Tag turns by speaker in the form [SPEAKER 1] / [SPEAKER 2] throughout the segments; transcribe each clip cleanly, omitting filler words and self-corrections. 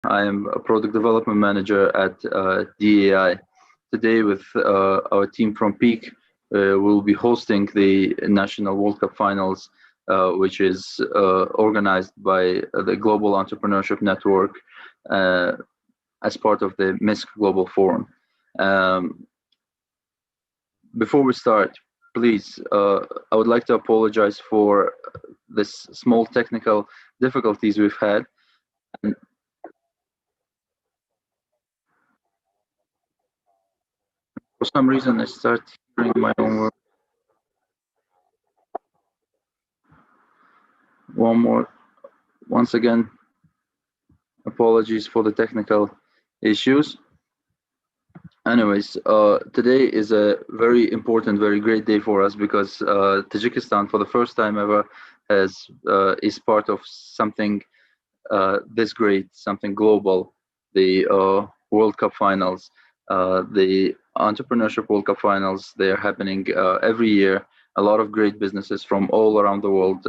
[SPEAKER 1] I am a product development manager at DAI. Today, with our team from Peak, we'll be hosting the National World Cup Finals, which is organized by the Global Entrepreneurship Network uh, as part of the MISC Global Forum. Um, Before we start, please, I would like to apologize for this small technical difficulties we've had. And for some reason, I start hearing my own work. Once again, apologies for the technical issues. Anyways, today is a very important, very great day for us because Tajikistan, for the first time ever, is part of something this great, something global, the World Cup Finals, the Entrepreneurship World Cup Finals. They are happening every year. A lot of great businesses from all around the world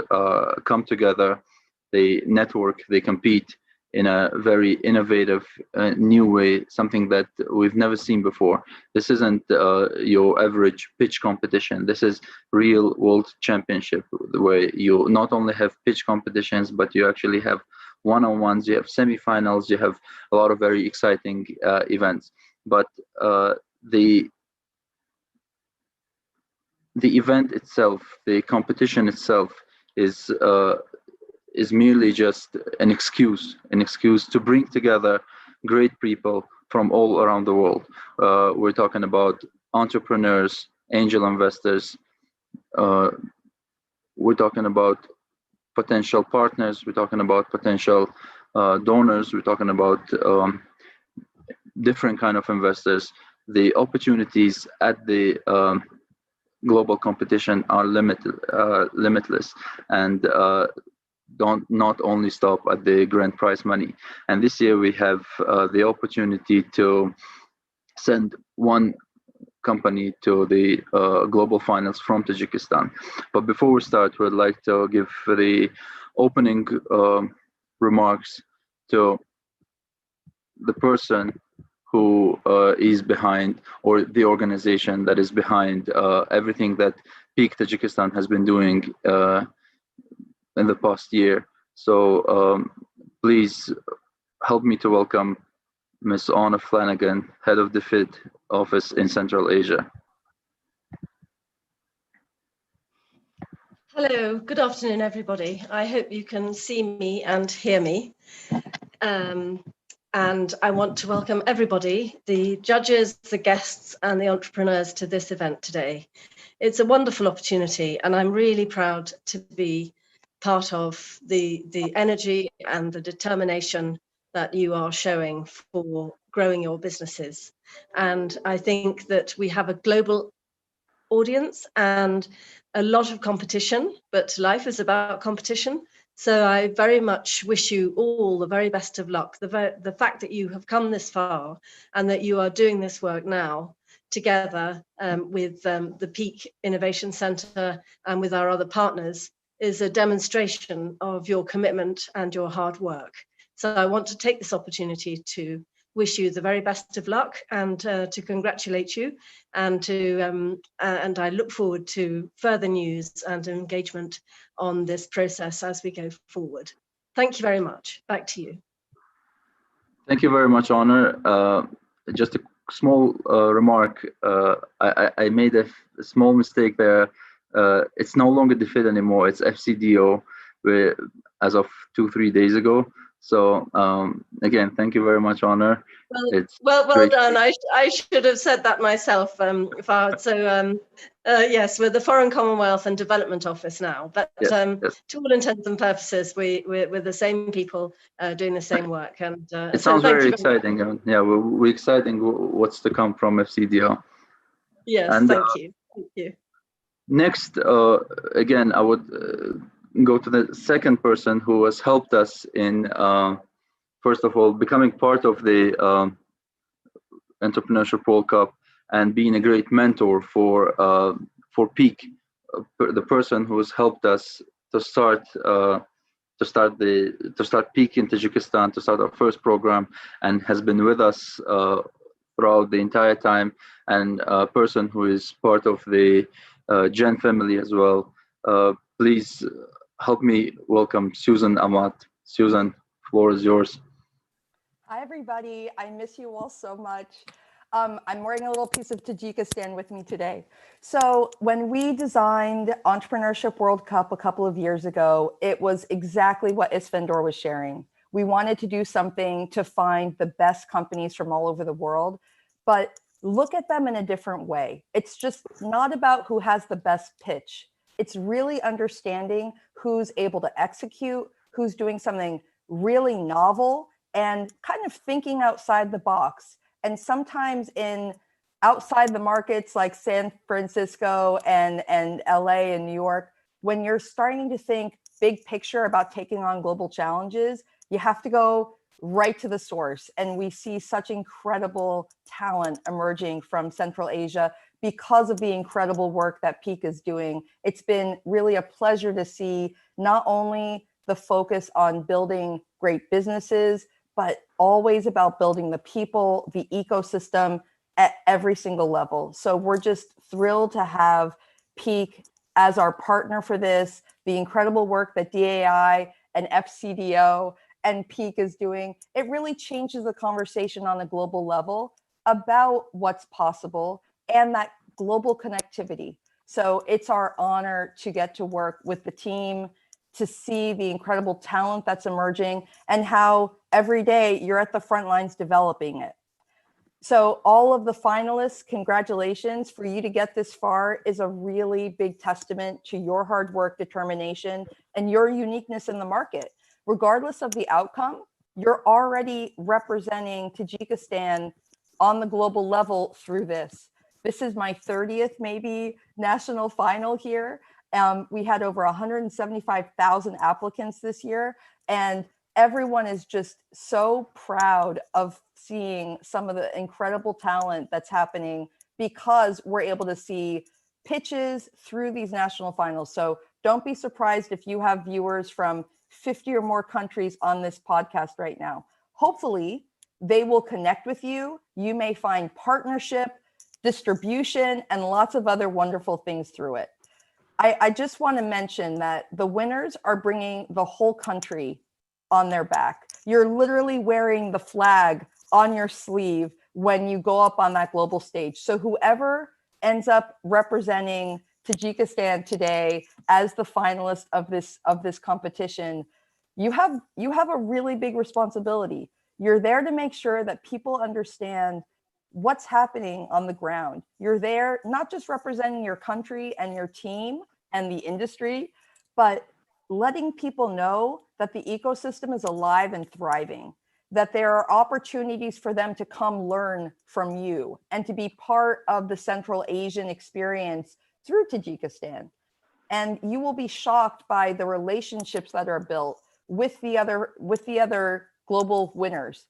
[SPEAKER 1] come together. They network, they compete in a very innovative, new way, something that we've never seen before. This isn't your average pitch competition. This is real world championship, where you not only have pitch competitions, but you actually have one-on-ones, you have semifinals, you have a lot of very exciting events. But the event itself, the competition itself, is merely just an excuse to bring together great people from all around the world. We're talking about entrepreneurs, angel investors. We're talking about potential partners. We're talking about potential donors. We're talking about different kind of investors. The opportunities at the global competition are limitless, and don't not only stop at the grand prize money. And this year we have the opportunity to send one company to the global finals from Tajikistan. But before we start, we'd like to give the opening remarks to the person who is behind, or the organization that is behind everything that Peak Tajikistan has been doing in the past year. So please help me to welcome Ms. Anna Flanagan, Head of the FID Office in Central Asia.
[SPEAKER 2] Hello, good afternoon, everybody. I hope you can see me and hear me. And I want to welcome everybody, the judges, the guests, and the entrepreneurs to this event today. It's a wonderful opportunity, and I'm really proud to be part of the energy and the determination that you are showing for growing your businesses. And I think that we have a global audience and a lot of competition, but life is about competition. So I very much wish you all the very best of luck. The fact that you have come this far and that you are doing this work now together with the Peak Innovation Centre and with our other partners is a demonstration of your commitment and your hard work. So I want to take this opportunity to wish you the very best of luck and to congratulate you, and I look forward to further news and engagement on this process as we go forward. Thank you very much. Back to you.
[SPEAKER 1] Thank you very much, Honor. Just a small remark. I made a small mistake there. It's no longer the FID anymore. It's FCDO, as of 2-3 days ago. So again, thank you very much, Honor.
[SPEAKER 2] Well done. I should have said that myself, Fahad. So yes, we're the Foreign Commonwealth and Development Office now, but yes. To all intents and purposes, we're the same people doing the same work. And
[SPEAKER 1] it sounds very exciting. Yeah, we're exciting what's to come from FCDO.
[SPEAKER 2] Yes, and, thank you. Thank you.
[SPEAKER 1] Next, again, I would go to the second person who has helped us in, first of all, becoming part of the Entrepreneurship World Cup and being a great mentor for Peak, the person who has helped us to start start Peak in Tajikistan, to start our first program, and has been with us throughout the entire time, and a person who is part of the Gen family as well. Please help me welcome Susan Amat. Susan, floor is yours.
[SPEAKER 3] Hi, everybody. I miss you all so much. I'm wearing a little piece of Tajikistan with me today. So when we designed Entrepreneurship World Cup a couple of years ago, it was exactly what Isfendor was sharing. We wanted to do something to find the best companies from all over the world, but look at them in a different way. It's just not about who has the best pitch. It's really understanding who's able to execute, who's doing something really novel, and kind of thinking outside the box. And sometimes in outside the markets like San Francisco and LA and New York, when you're starting to think big picture about taking on global challenges, you have to go right to the source. And we see such incredible talent emerging from Central Asia because of the incredible work that Peak is doing. It's been really a pleasure to see not only the focus on building great businesses, but always about building the people, the ecosystem at every single level. So we're just thrilled to have Peak as our partner for this, the incredible work that DAI and FCDO and Peak is doing. It really changes the conversation on a global level about what's possible and that global connectivity. So it's our honor to get to work with the team, to see the incredible talent that's emerging and how every day you're at the front lines developing it. So all of the finalists, congratulations. For you to get this far is a really big testament to your hard work, determination, and your uniqueness in the market. Regardless of the outcome, you're already representing Tajikistan on the global level through this. This is my 30th maybe national final here. We had over 175,000 applicants this year, and everyone is just so proud of seeing some of the incredible talent that's happening because we're able to see pitches through these national finals. So don't be surprised if you have viewers from 50 or more countries on this podcast right now. Hopefully, they will connect with you. You may find partnership, distribution, and lots of other wonderful things through it. I just want to mention that the winners are bringing the whole country on their back. You're literally wearing the flag on your sleeve when you go up on that global stage. So whoever ends up representing Tajikistan today as the finalist of this competition, you have a really big responsibility. You're there to make sure that people understand what's happening on the ground. You're there not just representing your country and your team and the industry, but letting people know that the ecosystem is alive and thriving, that there are opportunities for them to come learn from you and to be part of the Central Asian experience through Tajikistan. And you will be shocked by the relationships that are built with the other global winners.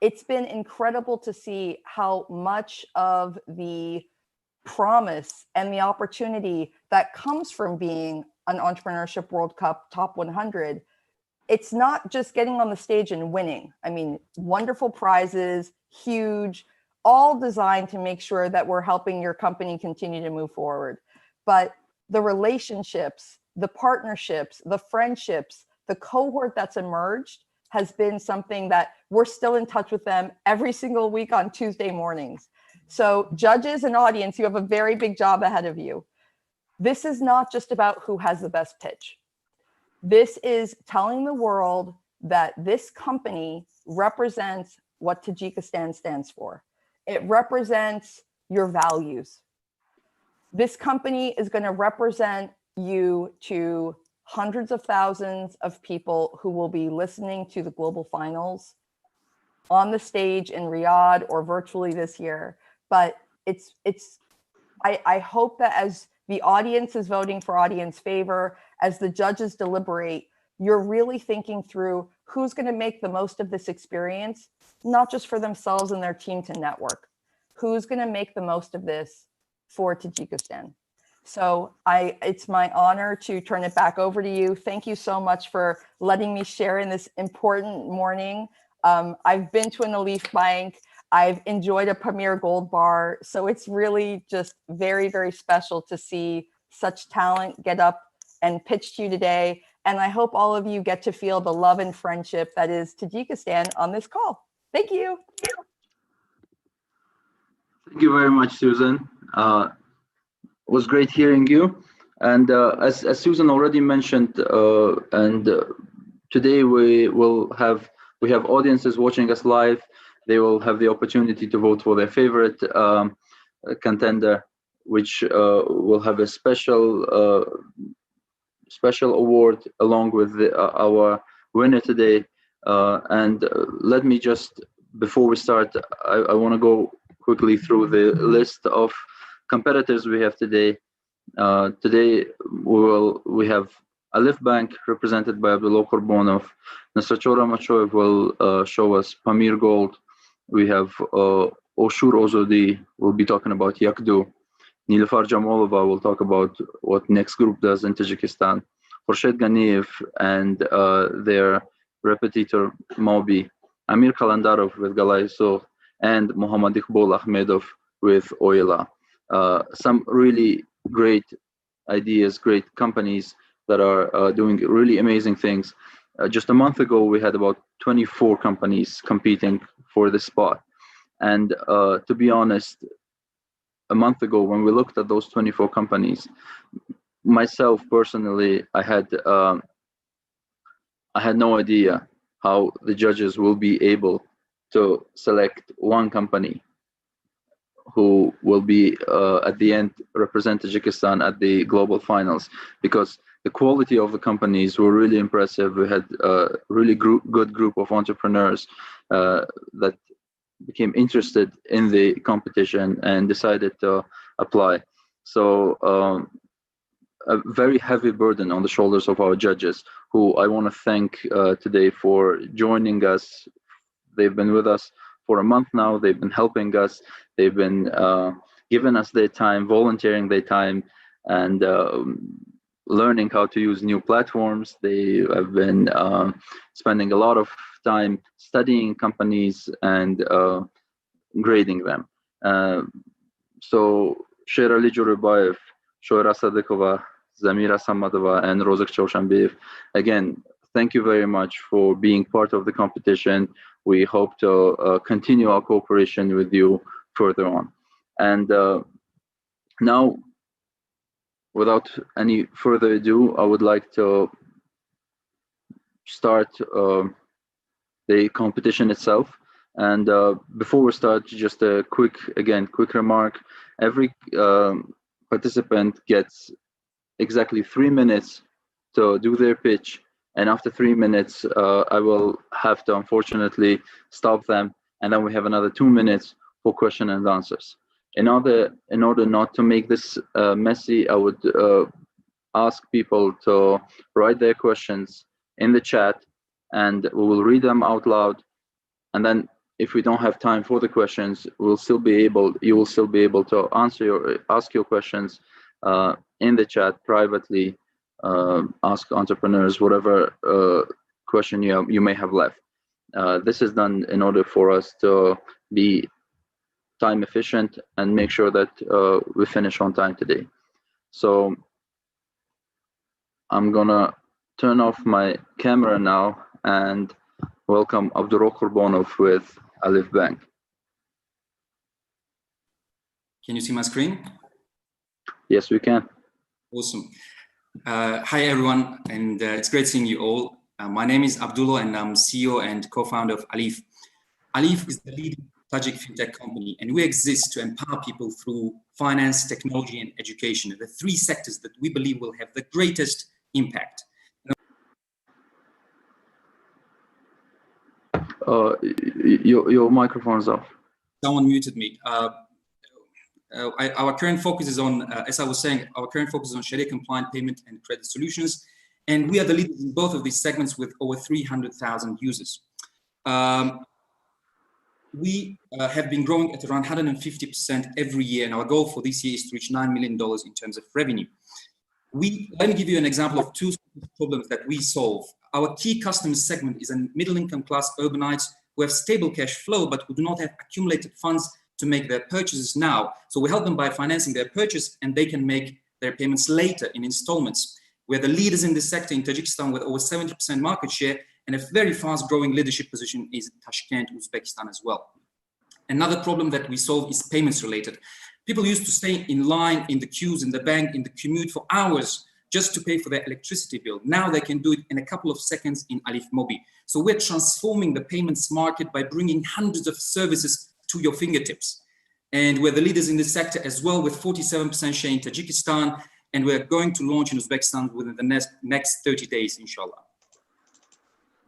[SPEAKER 3] It's been incredible to see how much of the promise and the opportunity that comes from being an Entrepreneurship World Cup Top 100. It's not just getting on the stage and winning. I mean, wonderful prizes, huge, all designed to make sure that we're helping your company continue to move forward. But the relationships, the partnerships, the friendships, the cohort that's emerged has been something that we're still in touch with them every single week on Tuesday mornings. So judges and audience, you have a very big job ahead of you. This is not just about who has the best pitch. This is telling the world that this company represents what Tajikistan stands for. It represents your values. This company is going to represent you to hundreds of thousands of people who will be listening to the global finals on the stage in Riyadh or virtually this year. But I hope that as the audience is voting for audience favor, as the judges deliberate, you're really thinking through who's going to make the most of this experience, not just for themselves and their team to network, who's going to make the most of this for Tajikistan. So it's my honor to turn it back over to you. Thank you so much for letting me share in this important morning. I've been to an Alif Bank. I've enjoyed a Premier Gold Bar. So it's really just very, very special to see such talent get up and pitch to you today. And I hope all of you get to feel the love and friendship that is Tajikistan on this call. Thank you.
[SPEAKER 1] Thank you very much, Susan. It was great hearing you. And as Susan already mentioned, today we have audiences watching us live. They will have the opportunity to vote for their favorite contender, which will have a special award along with our winner today. Let me just, before we start, I want to go quickly through the list of competitors we have today. Today we have Alif Bank represented by Abdullah Qurbonov. Nasrachora Machoev will show us Pamir Gold. We have Oshur Ozodi will be talking about Yakdu. Nilufar Jamolova will talk about what Next Group does in Tajikistan. Khurshid Ganiyev and their repetitor Mobi. Amir Kalandarov with Galaiso, and Mohammad Iqbal Ahmedov with Oyla. Some really great ideas, great companies that are doing really amazing things. Just a month ago, we had about 24 companies competing for the spot. And to be honest, a month ago, when we looked at those 24 companies, myself personally, I had no idea how the judges will be able to select one company who will be at the end represent Tajikistan at the global finals, because the quality of the companies were really impressive. We had a really good group of entrepreneurs that became interested in the competition and decided to apply. So a very heavy burden on the shoulders of our judges, who I want to thank today for joining us. They've been with us for a month now. They've been helping us. They've been giving us their time, volunteering their time, and learning how to use new platforms. They have been spending a lot of time studying companies and grading them. So Sherali Jurubayev, Shoira Sadikova, Zamira Samadova, and Rozak Chaushambeev, again, thank you very much for being part of the competition. We hope to continue our cooperation with you further on. And now, without any further ado, I would like to start the competition itself. And before we start, just a quick remark. Every participant gets exactly 3 minutes to do their pitch. And after 3 minutes, I will have to unfortunately stop them. And then we have another 2 minutes for question and answers. In order not to make this messy, I would ask people to write their questions in the chat, and we will read them out loud. And then if we don't have time for the questions, you will still be able to ask your questions in the chat privately. Ask entrepreneurs whatever question you may have left. This is done in order for us to be time efficient and make sure that we finish on time today. So I'm gonna turn off my camera now and welcome Abdullah Qurbonov with Alif Bank.
[SPEAKER 4] Can you see my screen?
[SPEAKER 1] Yes, we can.
[SPEAKER 4] Awesome. Hi everyone, and it's great seeing you all. My name is Abdullah and I'm CEO and co-founder of Alif. Alif is the leading Tajik fintech company, and we exist to empower people through finance, technology, and education, the three sectors that we believe will have the greatest impact.
[SPEAKER 1] Your microphone's off.
[SPEAKER 4] Someone muted me. Our current focus is on, as I was saying, our current focus is on Sharia compliant payment and credit solutions. And we are the leaders in both of these segments with over 300,000 users. we have been growing at around 150% every year, and our goal for this year is to reach $9 million in terms of revenue. Let me give you an example of two problems that we solve. Our key customer segment is a middle-income class urbanites who have stable cash flow, but who do not have accumulated funds to make their purchases now. So we help them by financing their purchase, and they can make their payments later in installments. We're the leaders in this sector in Tajikistan with over 70% market share, and a very fast-growing leadership position is Tashkent, Uzbekistan as well. Another problem that we solve is payments related. People used to stay in line, in the queues, in the bank, in the commute for hours just to pay for their electricity bill. Now they can do it in a couple of seconds in Alif Mobi. So we're transforming the payments market by bringing hundreds of services to your fingertips. And we're the leaders in this sector as well, with 47% share in Tajikistan, and we're going to launch in Uzbekistan within the next 30 days, inshallah.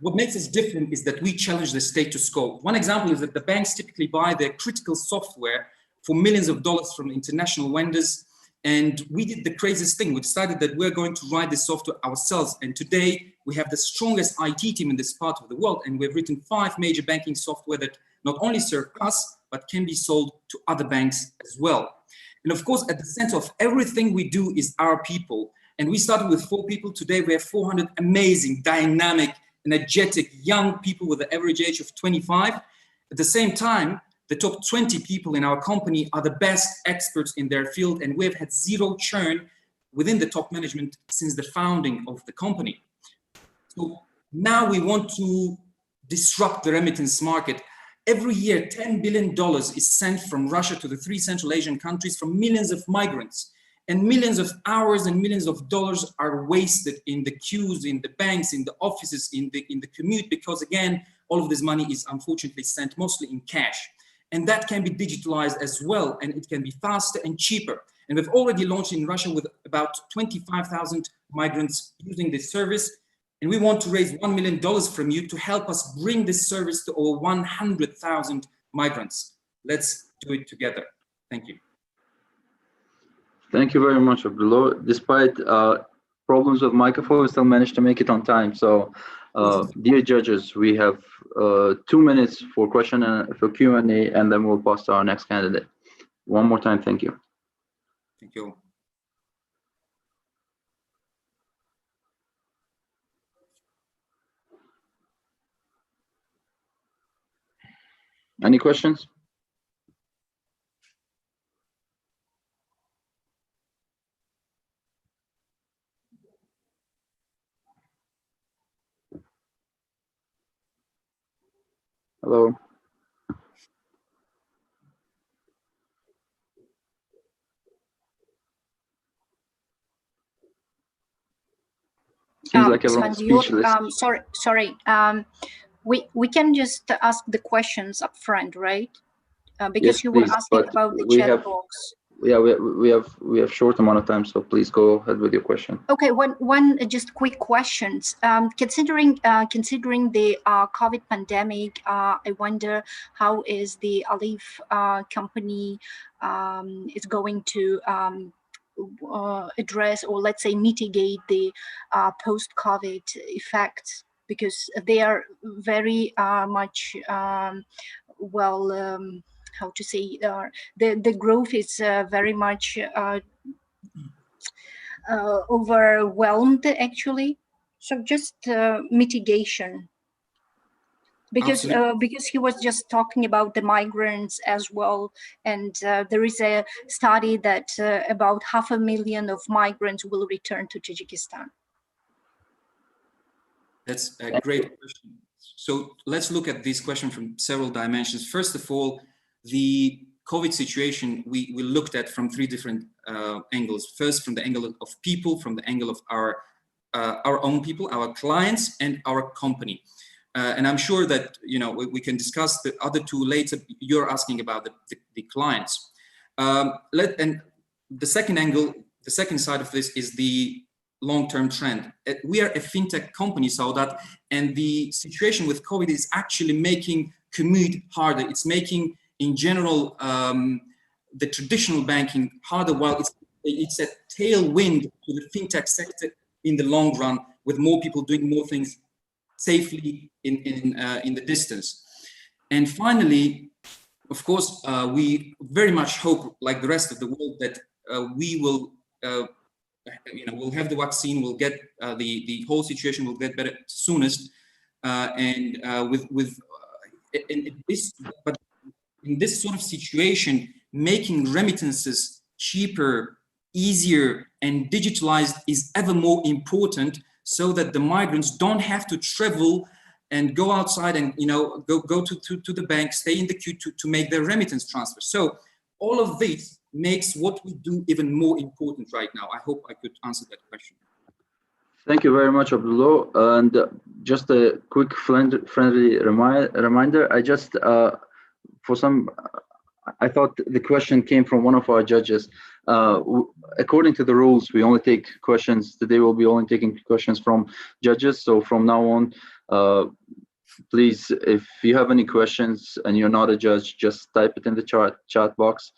[SPEAKER 4] What makes us different is that we challenge the status quo. One example is that the banks typically buy their critical software for millions of dollars from international vendors. And we did the craziest thing. We decided that we're going to write this software ourselves. And today we have the strongest IT team in this part of the world. And we've written 5 major banking software that not only serve us, but can be sold to other banks as well. And of course, at the center of everything we do is our people. And we started with 4 people. Today we have 400 amazing, dynamic, energetic, young people with the average age of 25. At the same time, the top 20 people in our company are the best experts in their field, and we've had 0 churn within the top management since the founding of the company. So now we want to disrupt the remittance market. Every year, $10 billion is sent from Russia to the 3 Central Asian countries from millions of migrants. And millions of hours and millions of dollars are wasted in the queues, in the banks, in the offices, in the commute, because again, all of this money is unfortunately sent mostly in cash. And that can be digitalized as well, and it can be faster and cheaper. And we've already launched in Russia with about 25,000 migrants using this service. And we want to raise $1 million from you to help us bring this service to over 100,000 migrants. Let's do it together. Thank you.
[SPEAKER 1] Thank you very much, Abdullah. Despite problems with microphone, we still managed to make it on time. So, dear judges, we have 2 minutes for question and for Q&A, and then we'll pass to our next candidate. One more time, thank you.
[SPEAKER 4] Thank you.
[SPEAKER 1] Any questions? Hello. Seems like everyone's speechless.
[SPEAKER 5] Sorry. We can just ask the questions up front, right? Because
[SPEAKER 1] Yes,
[SPEAKER 5] you were
[SPEAKER 1] please,
[SPEAKER 5] asking
[SPEAKER 1] but
[SPEAKER 5] about the
[SPEAKER 1] we
[SPEAKER 5] chat
[SPEAKER 1] have-
[SPEAKER 5] box.
[SPEAKER 1] Yeah, we have short amount of time, so please go ahead with your question.
[SPEAKER 5] Okay, one just quick questions. Considering the COVID pandemic, I wonder how is the Alif company is going to address, or let's say mitigate the post-COVID effects, because they are very much how to say, the growth is very much overwhelmed actually. So just mitigation, because he was just talking about the migrants as well, and there is a study that about 500,000 of migrants will return to Tajikistan.
[SPEAKER 4] That's a great question. So let's look at this question from several dimensions. First of all, the COVID situation we looked at from 3 different angles. First, from the angle of people, from the angle of our own people, our clients, and our company. And I'm sure that we can discuss the other 2 later. You're asking about the clients. And the second angle, the second side of this is the long-term trend. We are a fintech company, Saudat, and the situation with COVID is actually making commute harder. It's making, in general, the traditional banking harder, while it's a tailwind to the fintech sector in the long run, with more people doing more things safely in the distance. And finally, of course, we very much hope, like the rest of the world, that we will, we'll have the vaccine, we'll get the whole situation will get better soonest, in this sort of situation, making remittances cheaper, easier, and digitalized is ever more important, so that the migrants don't have to travel and go outside and go to the bank, stay in the queue to make their remittance transfer. So all of this makes what we do even more important right now. I hope I could answer that question.
[SPEAKER 1] Thank you very much, Abdullah. And just a quick friendly reminder, I just, I thought the question came from one of our judges. According to the rules, we only take questions. Today we'll be only taking questions from judges. So from now on, please, if you have any questions and you're not a judge, just type it in the chat box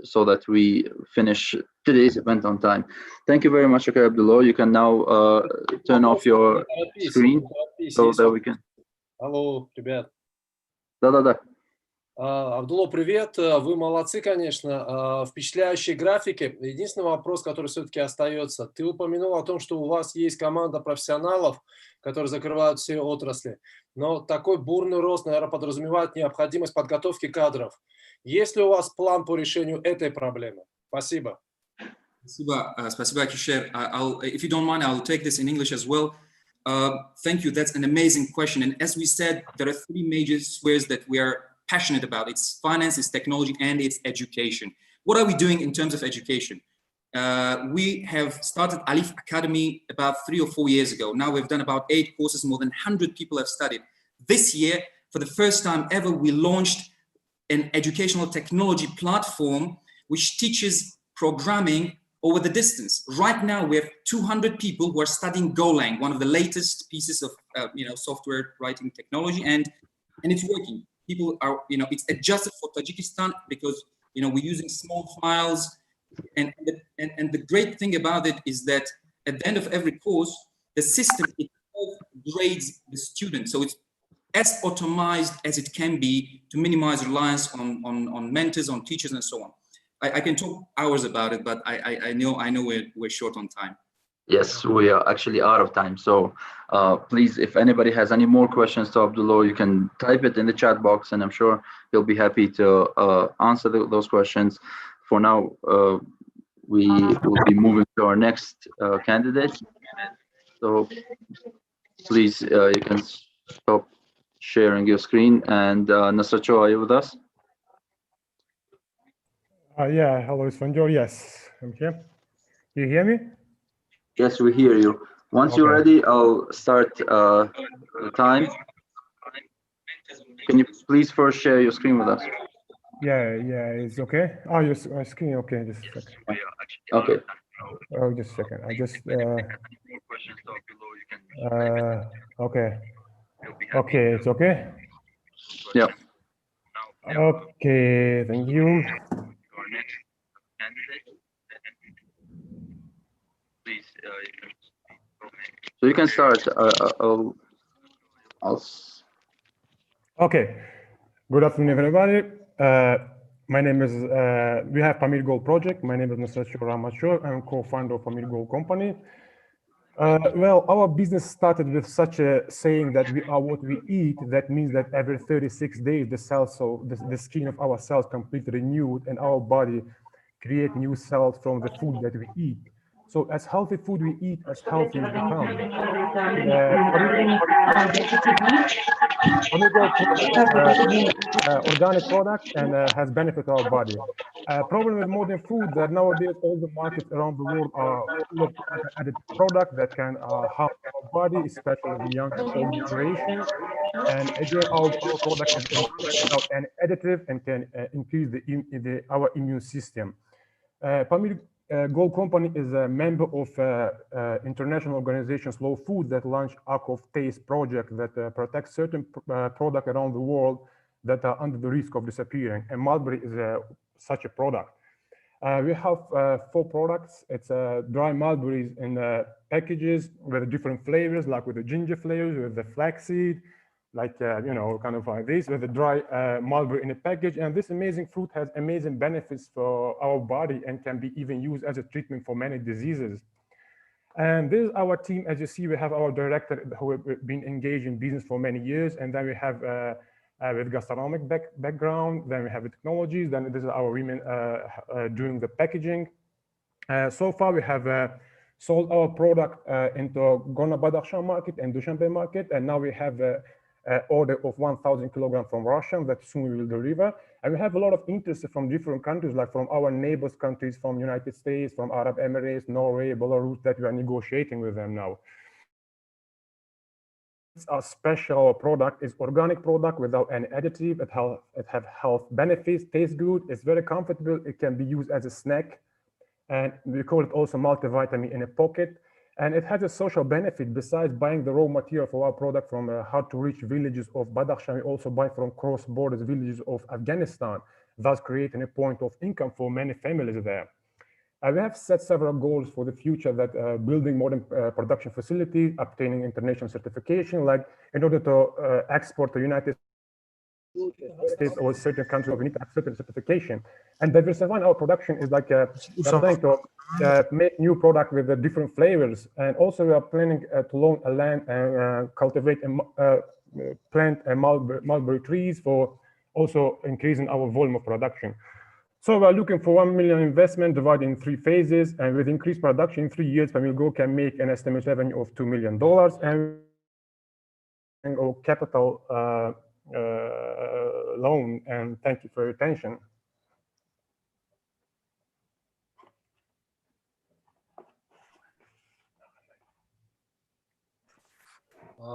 [SPEAKER 1] so that we finish today's event on time. Thank you very much, Abdullah. You can now turn off your screen so that we can.
[SPEAKER 6] Алло, ребят.
[SPEAKER 1] Да.
[SPEAKER 6] Абдулла, привет. Вы молодцы, конечно. Впечатляющие графики. Единственный вопрос, который все-таки остается. Ты упомянул о том, что у вас есть команда профессионалов, которые закрывают все отрасли. Но такой бурный рост, наверное, подразумевает необходимость подготовки кадров. Есть ли у вас план по решению этой проблемы? Спасибо.
[SPEAKER 4] Спасибо, Akisher. If you don't mind, I'll take this in English as well. Thank you. That's an amazing question. And as we said, there are three major spheres that we are passionate about. It's finance, it's technology, and it's education. What are we doing in terms of education? We have started Alif Academy about 3 or 4 years ago. Now we've done about 8 courses, more than 100 people have studied. This year, for the first time ever, we launched an educational technology platform which teaches programming over the distance. Right now, we have 200 people who are studying Golang, one of the latest pieces of software writing technology, and it's working. People are, it's adjusted for Tajikistan because, we're using small files. And the great thing about it is that at the end of every course, the system itself grades the student. So it's as automized as it can be to minimize reliance on mentors, on teachers, and so on. I can talk hours about it, but I know we're short on time.
[SPEAKER 1] Yes, we are actually out of time. So please, if anybody has any more questions to Abdullah, you can type it in the chat box, and I'm sure he'll be happy to answer those questions. For now, we will be moving to our next candidate. So please, you can stop sharing your screen. And Nasracho, are you with us?
[SPEAKER 7] Yeah, hello, Sanjor. Yes, I'm here. You hear me?
[SPEAKER 1] Yes, we hear you. Once you're ready, I'll start the time. Can you please first share your screen with us?
[SPEAKER 7] Yeah, it's okay. Oh, your screen, okay, just a second.
[SPEAKER 1] Okay.
[SPEAKER 7] Oh, just a second. I just, okay. Okay, it's okay?
[SPEAKER 1] Yeah.
[SPEAKER 7] Okay, thank you.
[SPEAKER 1] So you can start.
[SPEAKER 7] Okay. Good afternoon, everybody. My name is, we have Pamir Gold Project. My name is Nasracho Ramachur. I'm co-founder of Pamir Gold Company. Well, our business started with such a saying that we are what we eat. That means that every 36 days, the cells, so the skin of our cells completely renewed, and our body create new cells from the food that we eat. So as healthy food we eat, as healthy we become. Organic product and has benefit our body. Problem with modern food that nowadays all the markets around the world are full of added product that can harm our body, especially the young and old generation. And again, our product is without any additive and can increase our immune system. Pamir Gold Company is a member of international organization Slow Food that launched Arc of Taste project that protects certain products around the world that are under the risk of disappearing. And Mulberry is such a product. We have 4 products. It's dry mulberries in packages with different flavors, like with the ginger flavors, with the flaxseed, like, kind of like this, with a dry mulberry in a package. And this amazing fruit has amazing benefits for our body and can be even used as a treatment for many diseases. And this is our team. As you see, we have our director who have been engaged in business for many years. And then we have with gastronomic background, then we have the technologies, then this is our women doing the packaging. So far, we have sold our product into Gorno-Badakhshan market and Dushanbe market, and now we have an order of 1,000 kilograms from Russia that soon we will deliver. And we have a lot of interest from different countries, like from our neighbors countries, from United States, from Arab Emirates, Norway, Belarus, that we are negotiating with them now. Our special product is organic product without any additive. It have health benefits, tastes good, it's very comfortable. It can be used as a snack. And we call it also multivitamin in a pocket. And it has a social benefit. Besides buying the raw material for our product from hard-to-reach villages of Badakhshan, we also buy from cross-borders villages of Afghanistan, thus creating a point of income for many families there. We have set several goals for the future, that building modern production facilities, obtaining international certification, like in order to export to United States or certain countries, we need to have certain certification. And diversifying our production is like we're trying to make new product with different flavors. And also we are planning to loan a land and cultivate and plant mulberry trees for also increasing our volume of production. So we're looking for 1 million investment divided in 3 phases, and with increased production in 3 years, Pamilgo can make an estimated revenue of $2 million and our capital loan. And thank you for your attention.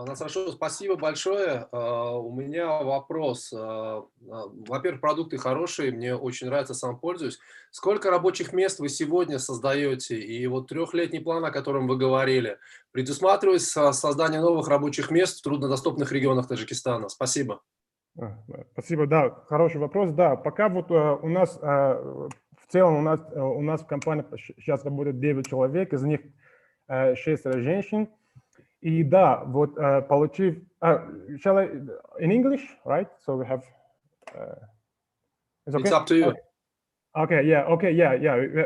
[SPEAKER 6] Насашо, спасибо большое. У меня вопрос. Во-первых, продукты хорошие, мне очень нравится, сам пользуюсь. Сколько рабочих мест вы сегодня создаете? И вот 3-летний план, о котором вы говорили, предусматривается создание новых рабочих мест в труднодоступных регионах Таджикистана? Спасибо.
[SPEAKER 7] Спасибо, да, хороший вопрос. Да, пока вот у нас в целом у нас в компании сейчас работает 9 человек, из них 6 женщин. И да, вот получив, shall I, in English, right? So we have,
[SPEAKER 6] it's okay? It's up to you.
[SPEAKER 7] Okay, yeah.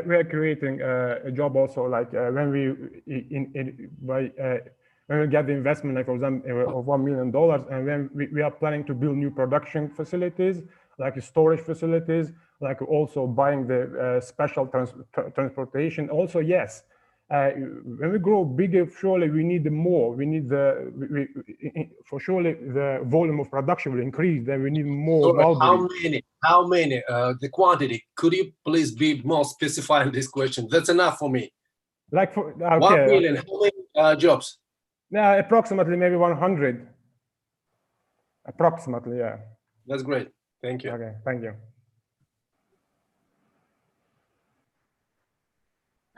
[SPEAKER 7] We are creating a job also, like when we when we get the investment, like for example, of $1 million, and when we are planning to build new production facilities, like storage facilities, like also buying the special transportation. Also, yes. When we grow bigger, surely we need more. We need for surely the volume of production will increase. Then we need more.
[SPEAKER 6] So how many? The quantity? Could you please be more specific in this question? That's enough for me.
[SPEAKER 7] Like for okay.
[SPEAKER 6] 1 million. How many jobs?
[SPEAKER 7] Yeah, approximately maybe 100. Approximately, yeah.
[SPEAKER 6] That's great. Thank you.
[SPEAKER 7] Okay, thank you.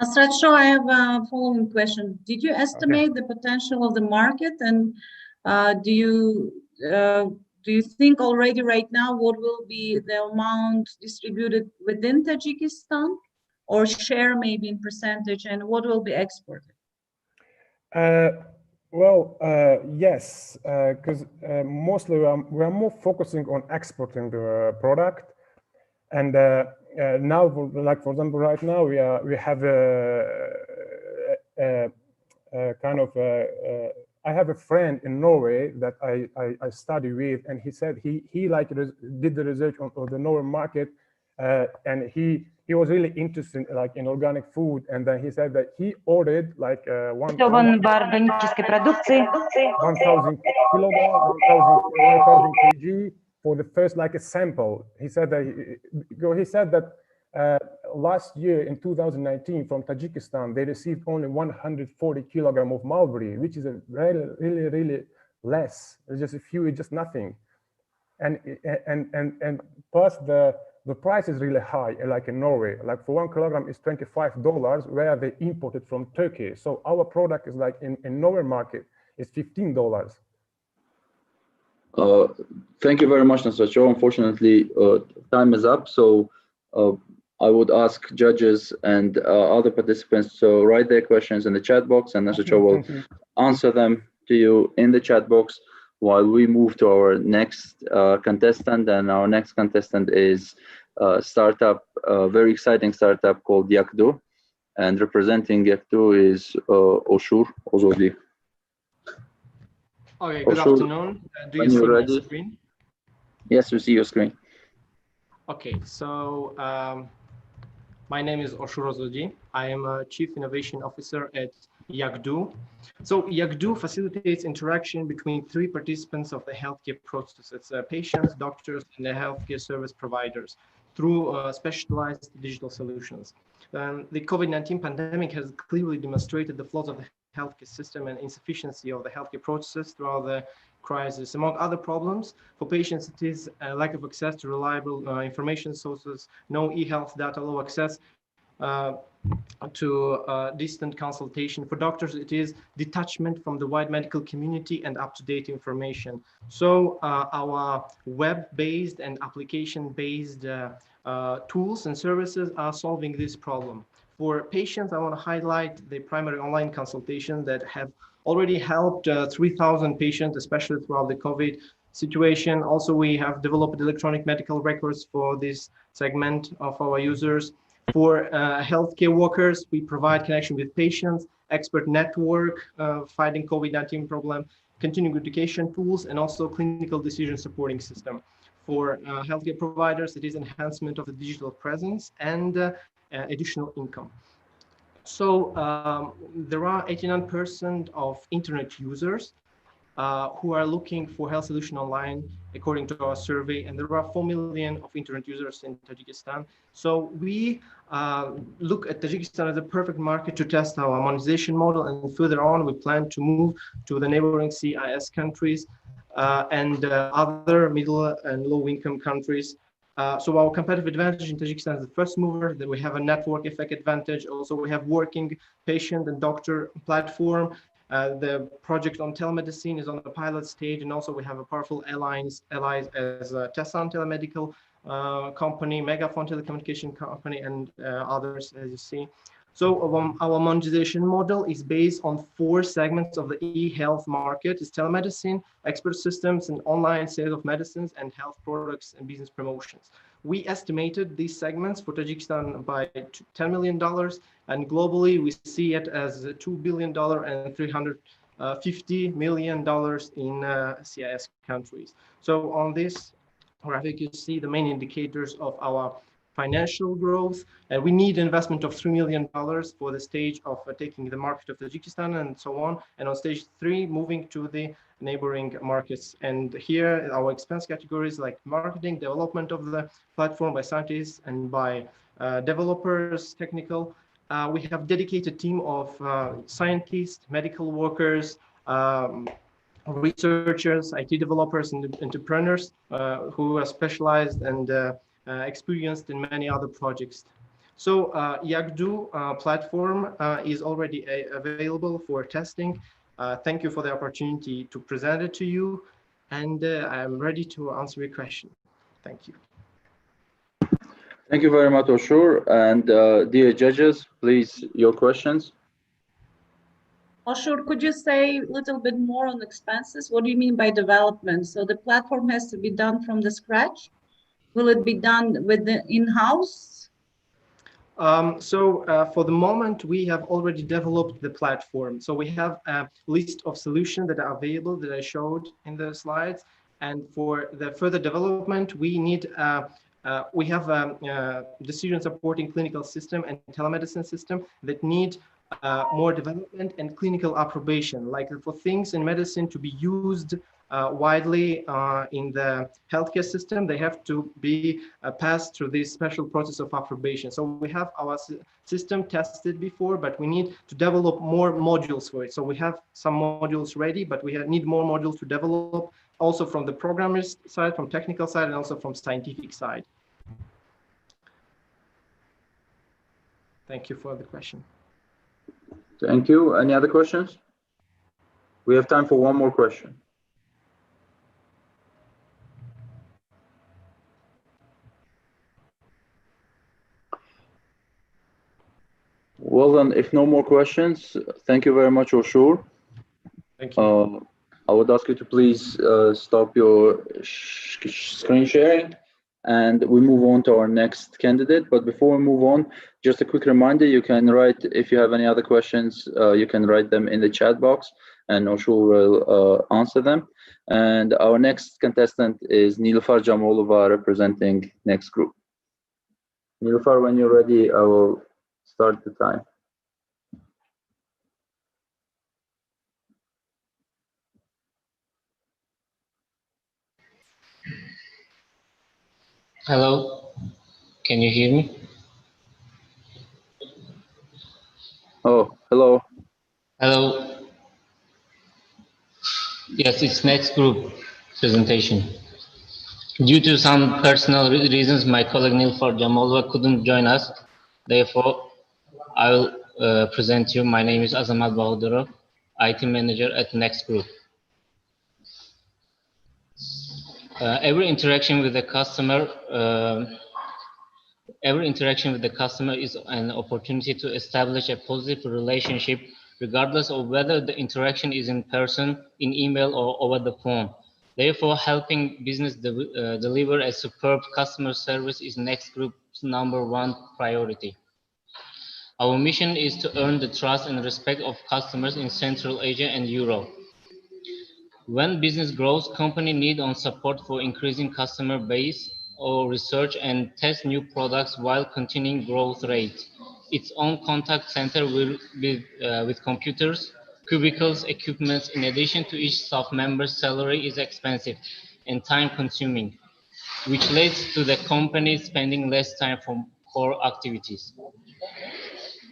[SPEAKER 8] Nasratcho, I have a following question. Did you estimate the potential of the market, and do you think already right now what will be the amount distributed within Tajikistan, or share maybe in percentage, and what will be exported?
[SPEAKER 7] Well, yes, because mostly we are more focusing on exporting the product, and now, like for example, right now we have a kind of I have a friend in Norway that I study with, and he said he like did the research on the Norway market, and he was really interested like in organic food, and then he said that he ordered like 1,000 kg for the first like a sample. He said that last year in 2019 from Tajikistan they received only 140 kilograms of mulberry, which is a really less. It's just a few, it's just nothing, and plus the price is really high, like in Norway. Like for 1 kilogram is $25, where they imported from Turkey. So our product is like in Norway market is $15.
[SPEAKER 1] Thank you very much, Nasratcho. Unfortunately, time is up. So I would ask judges and other participants to write their questions in the chat box, and Nasratcho will answer them to you in the chat box. while we move to our next contestant. And our next contestant is a startup, a very exciting startup called Yakdu. And representing Yakdu is Oshur Ozodi.
[SPEAKER 9] Okay, good afternoon. Do you see my screen?
[SPEAKER 1] Yes, we see your screen.
[SPEAKER 9] Okay, so my name is Oshur Ozodi. I am a Chief Innovation Officer at Yakdu. So Yakdu facilitates interaction between three participants of the healthcare process. It's patients, doctors, and the healthcare service providers through specialized digital solutions. The COVID-19 pandemic has clearly demonstrated the flaws of the healthcare system and insufficiency of the healthcare processes throughout the crisis. Among other problems, for patients, it is a lack of access to reliable information sources, no e-health data, low access to distant consultation. For doctors, it is detachment from the wide medical community and up-to-date information. So our web-based and application-based tools and services are solving this problem. For patients, I want to highlight the primary online consultation that have already helped 3,000 patients, especially throughout the COVID situation. Also, we have developed electronic medical records for this segment of our users. For healthcare workers, we provide connection with patients, expert network, fighting COVID-19 problem, continuing education tools, and also clinical decision supporting system. For healthcare providers, it is enhancement of the digital presence and additional income. So there are 89% of internet users who are looking for health solution online, according to our survey, and there are 4 million of internet users in Tajikistan. So we look at Tajikistan as a perfect market to test our monetization model, and further on, we plan to move to the neighboring CIS countries and other middle and low income countries. So our competitive advantage in Tajikistan is the first mover, that we have a network effect advantage. Also, we have working patient and doctor platform. The project on telemedicine is on the pilot stage, and also we have a powerful allies as Tessan Telemedical company, Megaphone Telecommunication company, and others, as you see. So our monetization model is based on 4 segments of the e-health market: is telemedicine, expert systems, and online sales of medicines, and health products and business promotions. We estimated these segments for Tajikistan by $10 million, and globally we see it as $2 billion and $350 million in CIS countries. So on this graphic, you see the main indicators of our financial growth, and we need investment of $3 million for the stage of taking the market of Tajikistan and so on, and on stage 3 moving to the neighboring markets. And here our expense categories like marketing, development of the platform by scientists and by developers, technical. We have dedicated team of scientists, medical workers, researchers, IT developers, and entrepreneurs who are specialized and experienced in many other projects. So Yakdu platform is already available for testing. Thank you for the opportunity to present it to you, and I'm ready to answer your question. Thank you.
[SPEAKER 1] Thank you very much, Oshur. And dear judges, please, your questions.
[SPEAKER 8] Oshur, could you say a little bit more on expenses? What do you mean by development? So the platform has to be done from the scratch? Will it be done with the in-house?
[SPEAKER 9] For the moment, we have already developed the platform. So we have a list of solutions that are available that I showed in the slides. And for the further development, we need we have a decision supporting clinical system and telemedicine system that need more development and clinical approbation, like for things in medicine to be used widely in the healthcare system, they have to be passed through this special process of approbation. So we have our system tested before, but we need to develop more modules for it. So we have some modules ready, but we need more modules to develop, also from the programmers side, from technical side, and also from scientific side. Thank you for the question.
[SPEAKER 1] Thank you. Any other questions? We have time for one more question. Well then, if no more questions, thank you very much, Oshur.
[SPEAKER 9] Thank you.
[SPEAKER 1] I would ask you to please stop your screen sharing, and we move on to our next candidate. But before we move on, just a quick reminder, you can write, if you have any other questions, you can write them in the chat box, and Oshul will answer them. And our next contestant is Nilufar Jamolova, representing Next Group. Nilufar, when you're ready, I will start the time.
[SPEAKER 10] Hello, can you hear me?
[SPEAKER 1] Oh, hello.
[SPEAKER 10] Hello. Yes, it's Next Group presentation. Due to some personal reasons, my colleague Nilufar Jamolova couldn't join us. Therefore, I will present you. My name is Azamat Bahudurov, IT manager at Next Group. Every interaction with the customer is an opportunity to establish a positive relationship, regardless of whether the interaction is in person, in email, or over the phone. Therefore, helping business deliver a superb customer service is Next Group's #1 priority. Our mission is to earn the trust and respect of customers in Central Asia and Europe. When business grows, companies need on support for increasing customer base or research and test new products while continuing growth rate. Its own contact center with computers, cubicles, equipment, in addition to each staff member's salary is expensive and time consuming, which leads to the company spending less time for core activities.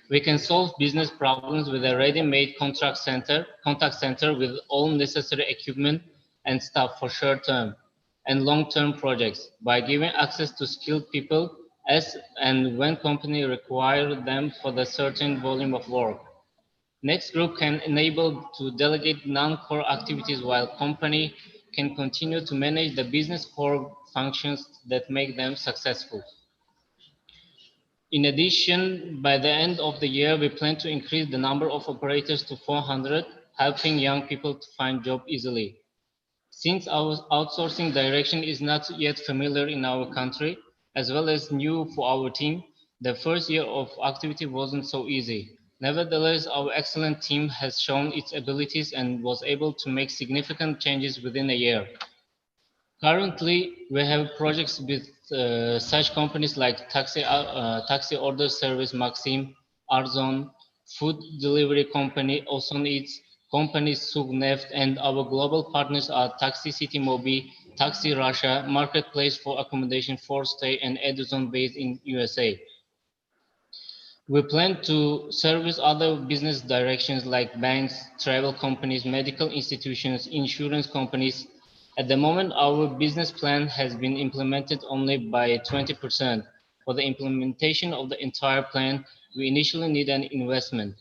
[SPEAKER 10] We can solve business problems with a ready-made contact center with all necessary equipment and staff for short-term and long-term projects by giving access to skilled people as and when company require them for the certain volume of work. Next Group can enable to delegate non-core activities while company can continue to manage the business core functions that make them successful. In addition, by the end of the year, we plan to increase the number of operators to 400, helping young people to find jobs easily. Since our outsourcing direction is not yet familiar in our country, as well as new for our team, the first year of activity wasn't so easy. Nevertheless, our excellent team has shown its abilities and was able to make significant changes within a year. Currently, we have projects with such companies like taxi order service Maxim, Arzon, food delivery company Oson Eats, companies Sugneft, and our global partners are Taxi City Mobi, Taxi Russia, Marketplace for Accommodation for Stay, and Edison based in USA. We plan to service other business directions like banks, travel companies, medical institutions, insurance companies. At the moment, our business plan has been implemented only by 20%. For the implementation of the entire plan, we initially need an investment.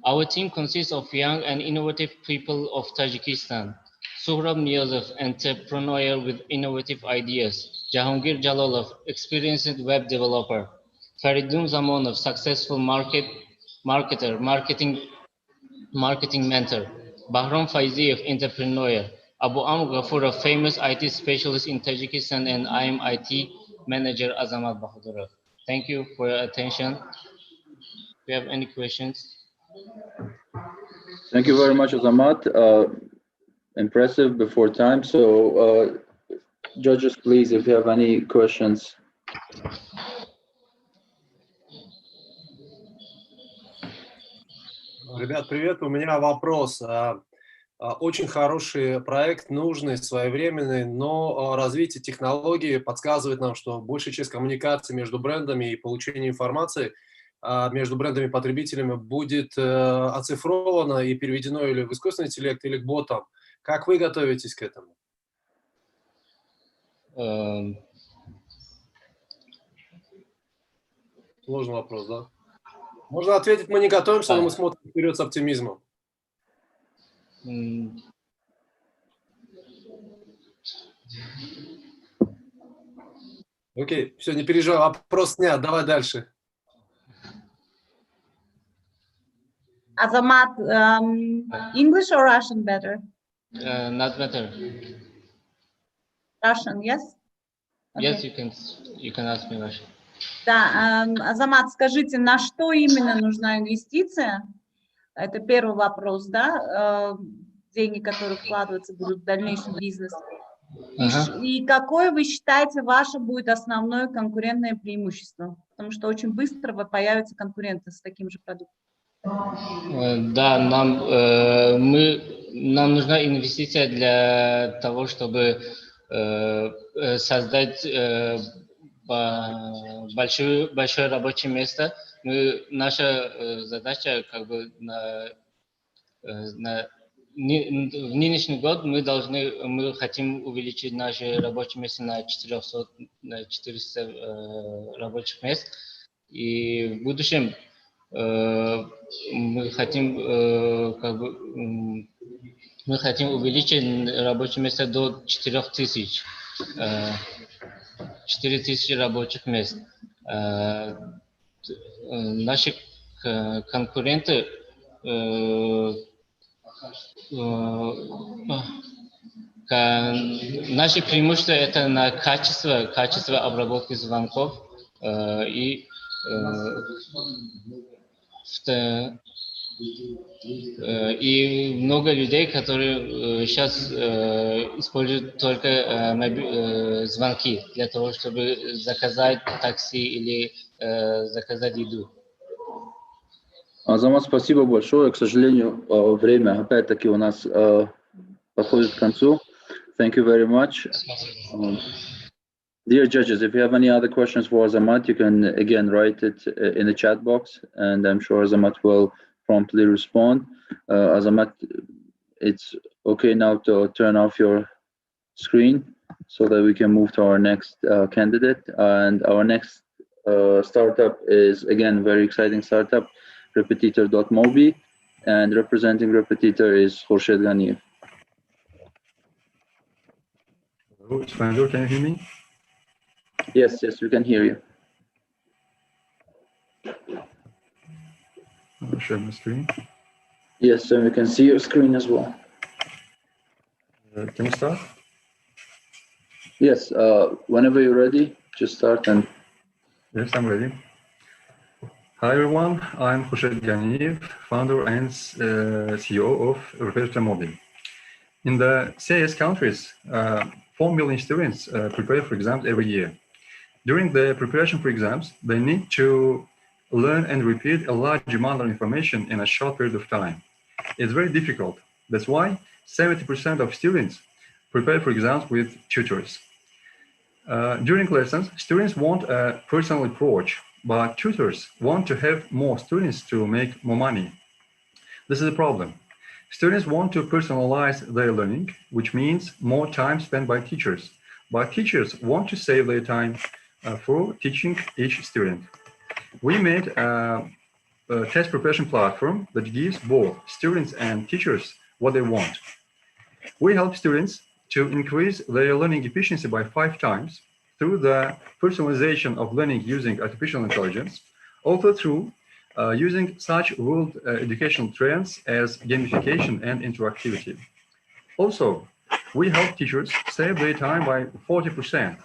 [SPEAKER 10] Our team consists of young and innovative people of Tajikistan. Sohrab Niyazov, entrepreneur with innovative ideas. Jahangir Jalolov, experienced web developer. Faridun Zamonov, successful marketer, marketing mentor. Bahram Faiziev, entrepreneur. Abu Amr Ghafour, a famous IT specialist in Tajikistan, and I am IT manager Azamat Bahudurov. Thank you for your attention. If you have any questions.
[SPEAKER 1] Thank you very much, Azamat. Impressive before time. So, judges, please, if you have any questions.
[SPEAKER 6] Ребят, привет. У меня вопрос. Очень хороший проект, нужный, своевременный, но развитие технологий подсказывает нам, что большая часть коммуникации между брендами и получения информации между брендами и потребителями будет оцифровано и переведено или в искусственный интеллект, или к ботам. Как вы готовитесь к этому? Сложный вопрос, да? Можно ответить, мы не готовимся, но мы смотрим вперед с оптимизмом. Окей, все, не переживай, вопрос снят, давай дальше.
[SPEAKER 8] Azamat, English or Russian better?
[SPEAKER 10] Not better.
[SPEAKER 8] Russian, yes?
[SPEAKER 10] Yes, you can ask me Russian.
[SPEAKER 8] Да, Азамат, скажите, на что именно нужна инвестиция? Это первый вопрос, да? Деньги, которые вкладываться будут в дальнейший бизнес. И какое вы считаете ваше будет основное конкурентное преимущество? Потому что очень быстро появятся конкуренты с таким же продуктом.
[SPEAKER 10] Да, нам нужна инвестиция для того, чтобы создать большое рабочее место. Наша задача как бы в нынешний год мы хотим увеличить наши рабочие места на 400 рабочих мест. И в будущем мы хотим увеличить рабочие места до 4000 рабочих мест. Наши конкуренты наши преимущества это на качество обработки звонков и много людей, которые сейчас используют только звонки для того, чтобы заказать такси или заказать еду.
[SPEAKER 1] Азамат, спасибо большое. К сожалению, время опять-таки у нас подходит к концу. Thank you very much. Dear judges, if you have any other questions for Azamat, you can again write it in the chat box, and I'm sure Azamat will promptly respond. Azamat, it's okay now to turn off your screen so that we can move to our next candidate. And our next startup is, again, very exciting startup, Repetitor.mobi, and representing Repetitor is Khurshid Ghaniev.
[SPEAKER 11] Hello, Spanjor, can you hear me?
[SPEAKER 1] Yes, we can hear you.
[SPEAKER 11] I'll share my screen.
[SPEAKER 1] Yes, and we can see your screen as well.
[SPEAKER 11] Can we start?
[SPEAKER 1] Yes, whenever you're ready, just start. And
[SPEAKER 11] yes, I'm ready. Hi everyone, I'm Khurshid Ghaniev, founder and CEO of Repetitor.mobi. In the CIS countries, 4 million students prepare for exams every year. During the preparation for exams, they need to learn and repeat a large amount of information in a short period of time. It's very difficult. That's why 70% of students prepare for exams with tutors. During lessons, students want a personal approach, but tutors want to have more students to make more money. This is a problem. Students want to personalize their learning, which means more time spent by teachers, but teachers want to save their time for teaching each student. We made a test preparation platform that gives both students and teachers what they want. We help students to increase their learning efficiency by 5 times through the personalization of learning using artificial intelligence, also through using such world educational trends as gamification and interactivity. Also, we help teachers save their time by 40%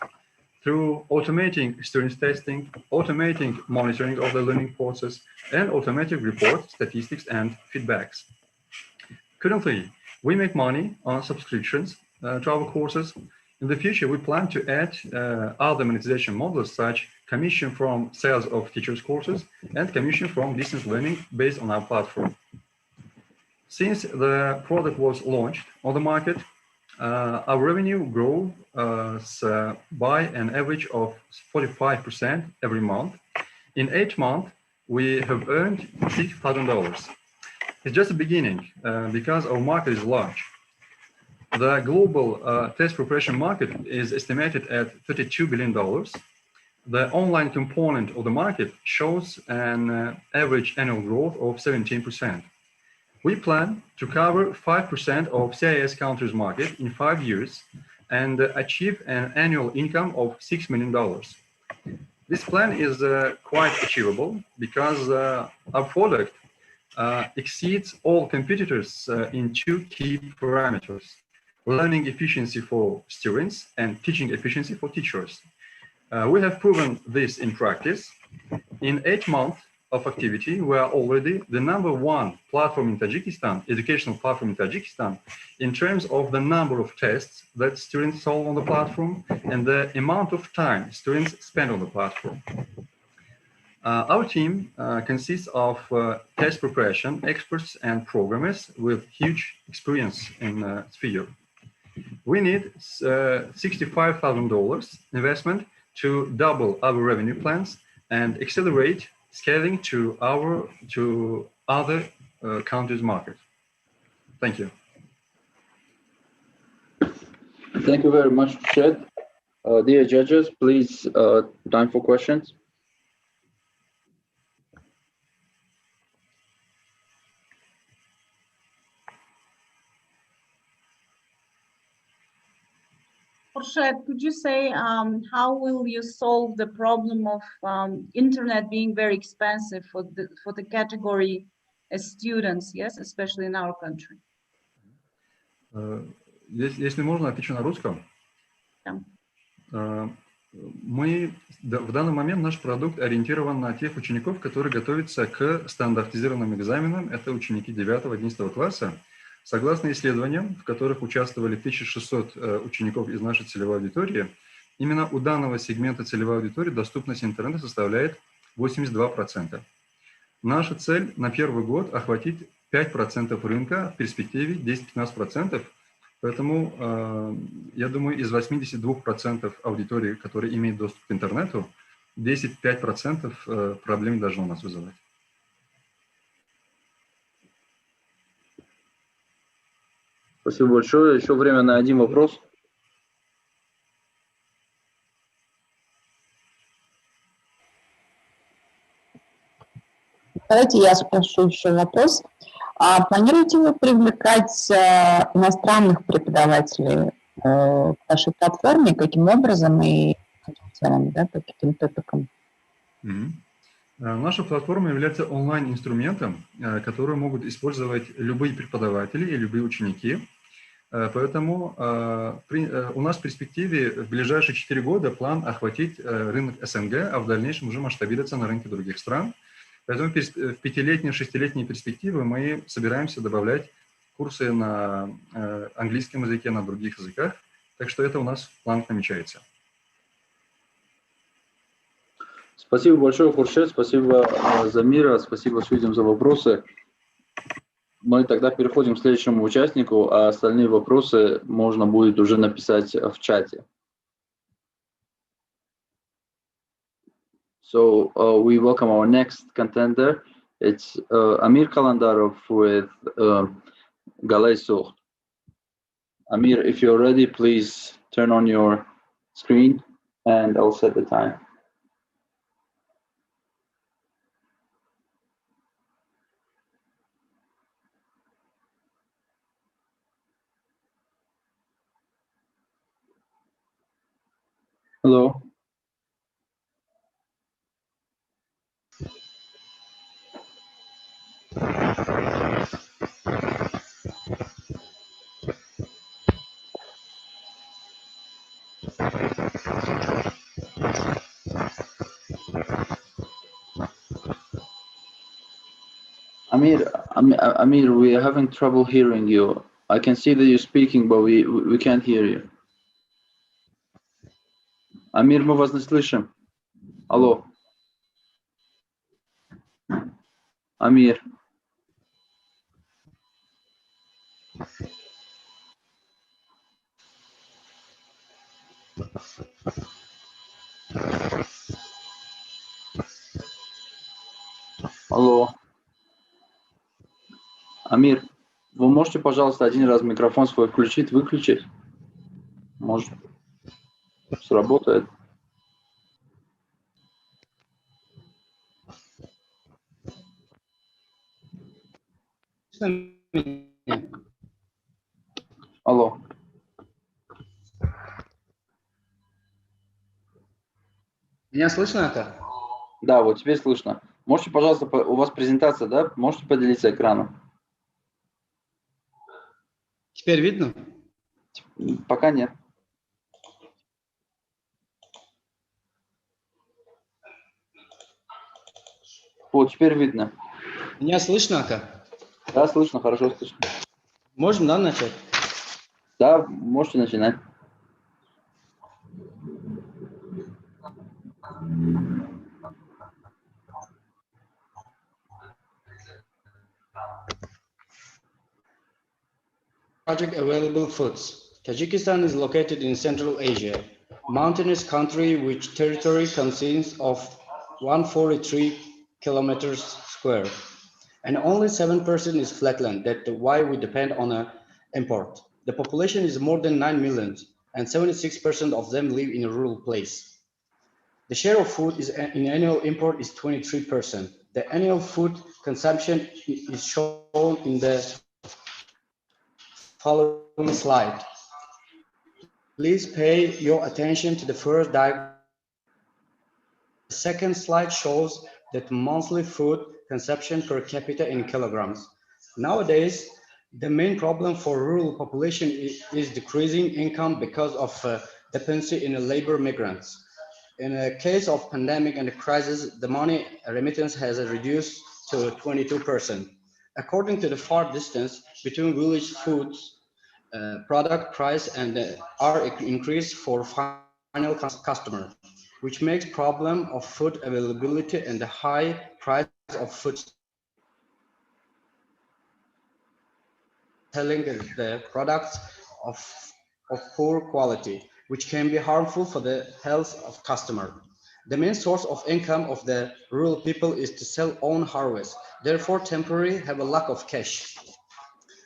[SPEAKER 11] through automating students testing, automating monitoring of the learning process, and automatic reports, statistics, and feedbacks. Currently, we make money on subscriptions to our courses. In the future, we plan to add other monetization models such commission from sales of teachers' courses and commission from distance learning based on our platform. Since the product was launched on the market, our revenue grew by an average of 45% every month. In 8 months, we have earned $6,000. It's just the beginning because our market is large. The global test preparation market is estimated at $32 billion. The online component of the market shows an average annual growth of 17%. We plan to cover 5% of CIS countries market in 5 years and achieve an annual income of $6 million. This plan is quite achievable because our product exceeds all competitors in two key parameters: learning efficiency for students and teaching efficiency for teachers. We have proven this in practice. In 8 months of activity, we are already the #1 platform in Tajikistan, educational platform in Tajikistan, in terms of the number of tests that students solve on the platform and the amount of time students spend on the platform. Our team consists of test preparation experts and programmers with huge experience in sphere. We need $65,000 investment to double our revenue plans and accelerate scaling to other countries' market. Thank you.
[SPEAKER 1] Thank you very much, Shed. Dear judges, please, time for questions.
[SPEAKER 8] Khurshid, could you say how will you solve the problem of internet being very expensive for the category as students, yes, especially in our country?
[SPEAKER 11] Если можно, отвечу на русском.
[SPEAKER 8] Yeah.
[SPEAKER 11] Мы в данный момент наш продукт ориентирован на тех учеников, которые готовятся к стандартизированным экзаменам. Это ученики 9-11 класса. Согласно исследованиям, в которых участвовали 1600 учеников из нашей целевой аудитории, именно у данного сегмента целевой аудитории доступность интернета составляет 82%. Наша цель на первый год охватить 5% рынка, в перспективе 10-15%. Поэтому, я думаю, из 82% аудитории, которые имеют доступ к интернету, 10-5% проблем не должно у нас вызывать.
[SPEAKER 1] Спасибо большое. Еще время на один вопрос.
[SPEAKER 12] Давайте я спрошу еще вопрос. Планируете вы привлекать иностранных преподавателей к вашей платформе? Каким образом и каким целям, да, по каким топикам?
[SPEAKER 11] Наша платформа является онлайн-инструментом, который могут использовать любые преподаватели и любые ученики. Поэтому у нас в перспективе в ближайшие 4 года план охватить рынок СНГ, а в дальнейшем уже масштабироваться на рынке других стран. Поэтому в 5-летней, 6-летней перспективе мы собираемся добавлять курсы на английском языке, на других языках. Так что это у нас в планах намечается.
[SPEAKER 1] Спасибо большое, Khurshid, спасибо, Замира, спасибо судьям за вопросы. Мы тогда переходим к следующему участнику, а остальные вопросы можно будет уже написать в чате. So we welcome our next contender. It's Amir Kalandarov with Galay Suht. Amir, if you're ready, please turn on your screen and I'll set the time. Hello. Amir, we are having trouble hearing you. I can see that you're speaking, but we can't hear you. Amir, мы вас не слышим. Алло. Амир. Алло. Амир, вы можете, пожалуйста, один раз микрофон свой включить, выключить? Может, сработает? Алло.
[SPEAKER 13] Меня слышно это?
[SPEAKER 1] Да, вот теперь слышно. Можете, пожалуйста, у вас презентация, да? Можете поделиться экраном?
[SPEAKER 13] Теперь видно?
[SPEAKER 1] Пока нет. Вот, теперь видно.
[SPEAKER 13] Меня слышно, Ака?
[SPEAKER 1] Да, слышно, хорошо слышно.
[SPEAKER 13] Можем, да, начать?
[SPEAKER 1] Да, можете начинать.
[SPEAKER 13] Project available foods. Tajikistan is located in Central Asia, mountainous country which territory consists of 143 kilometers square, and only 7% is flatland. That's why we depend on import. The population is more than 9 million, and 76% of them live in a rural place. The share of food in annual import is 23%. The annual food consumption is shown in the following slide. Please pay your attention to the first diagram. The second slide shows that monthly food consumption per capita in kilograms. Nowadays, the main problem for rural population is decreasing income because of dependency in labor migrants. In a case of pandemic and a crisis, the money remittance has reduced to 22%. According to the far distance between village foods, product price and are increased for final customer, which makes problem of food availability and the high price of food selling the products of poor quality, which can be harmful for the health of customer. The main source of income of the rural people is to sell own harvest. Therefore, temporarily have a lack of cash.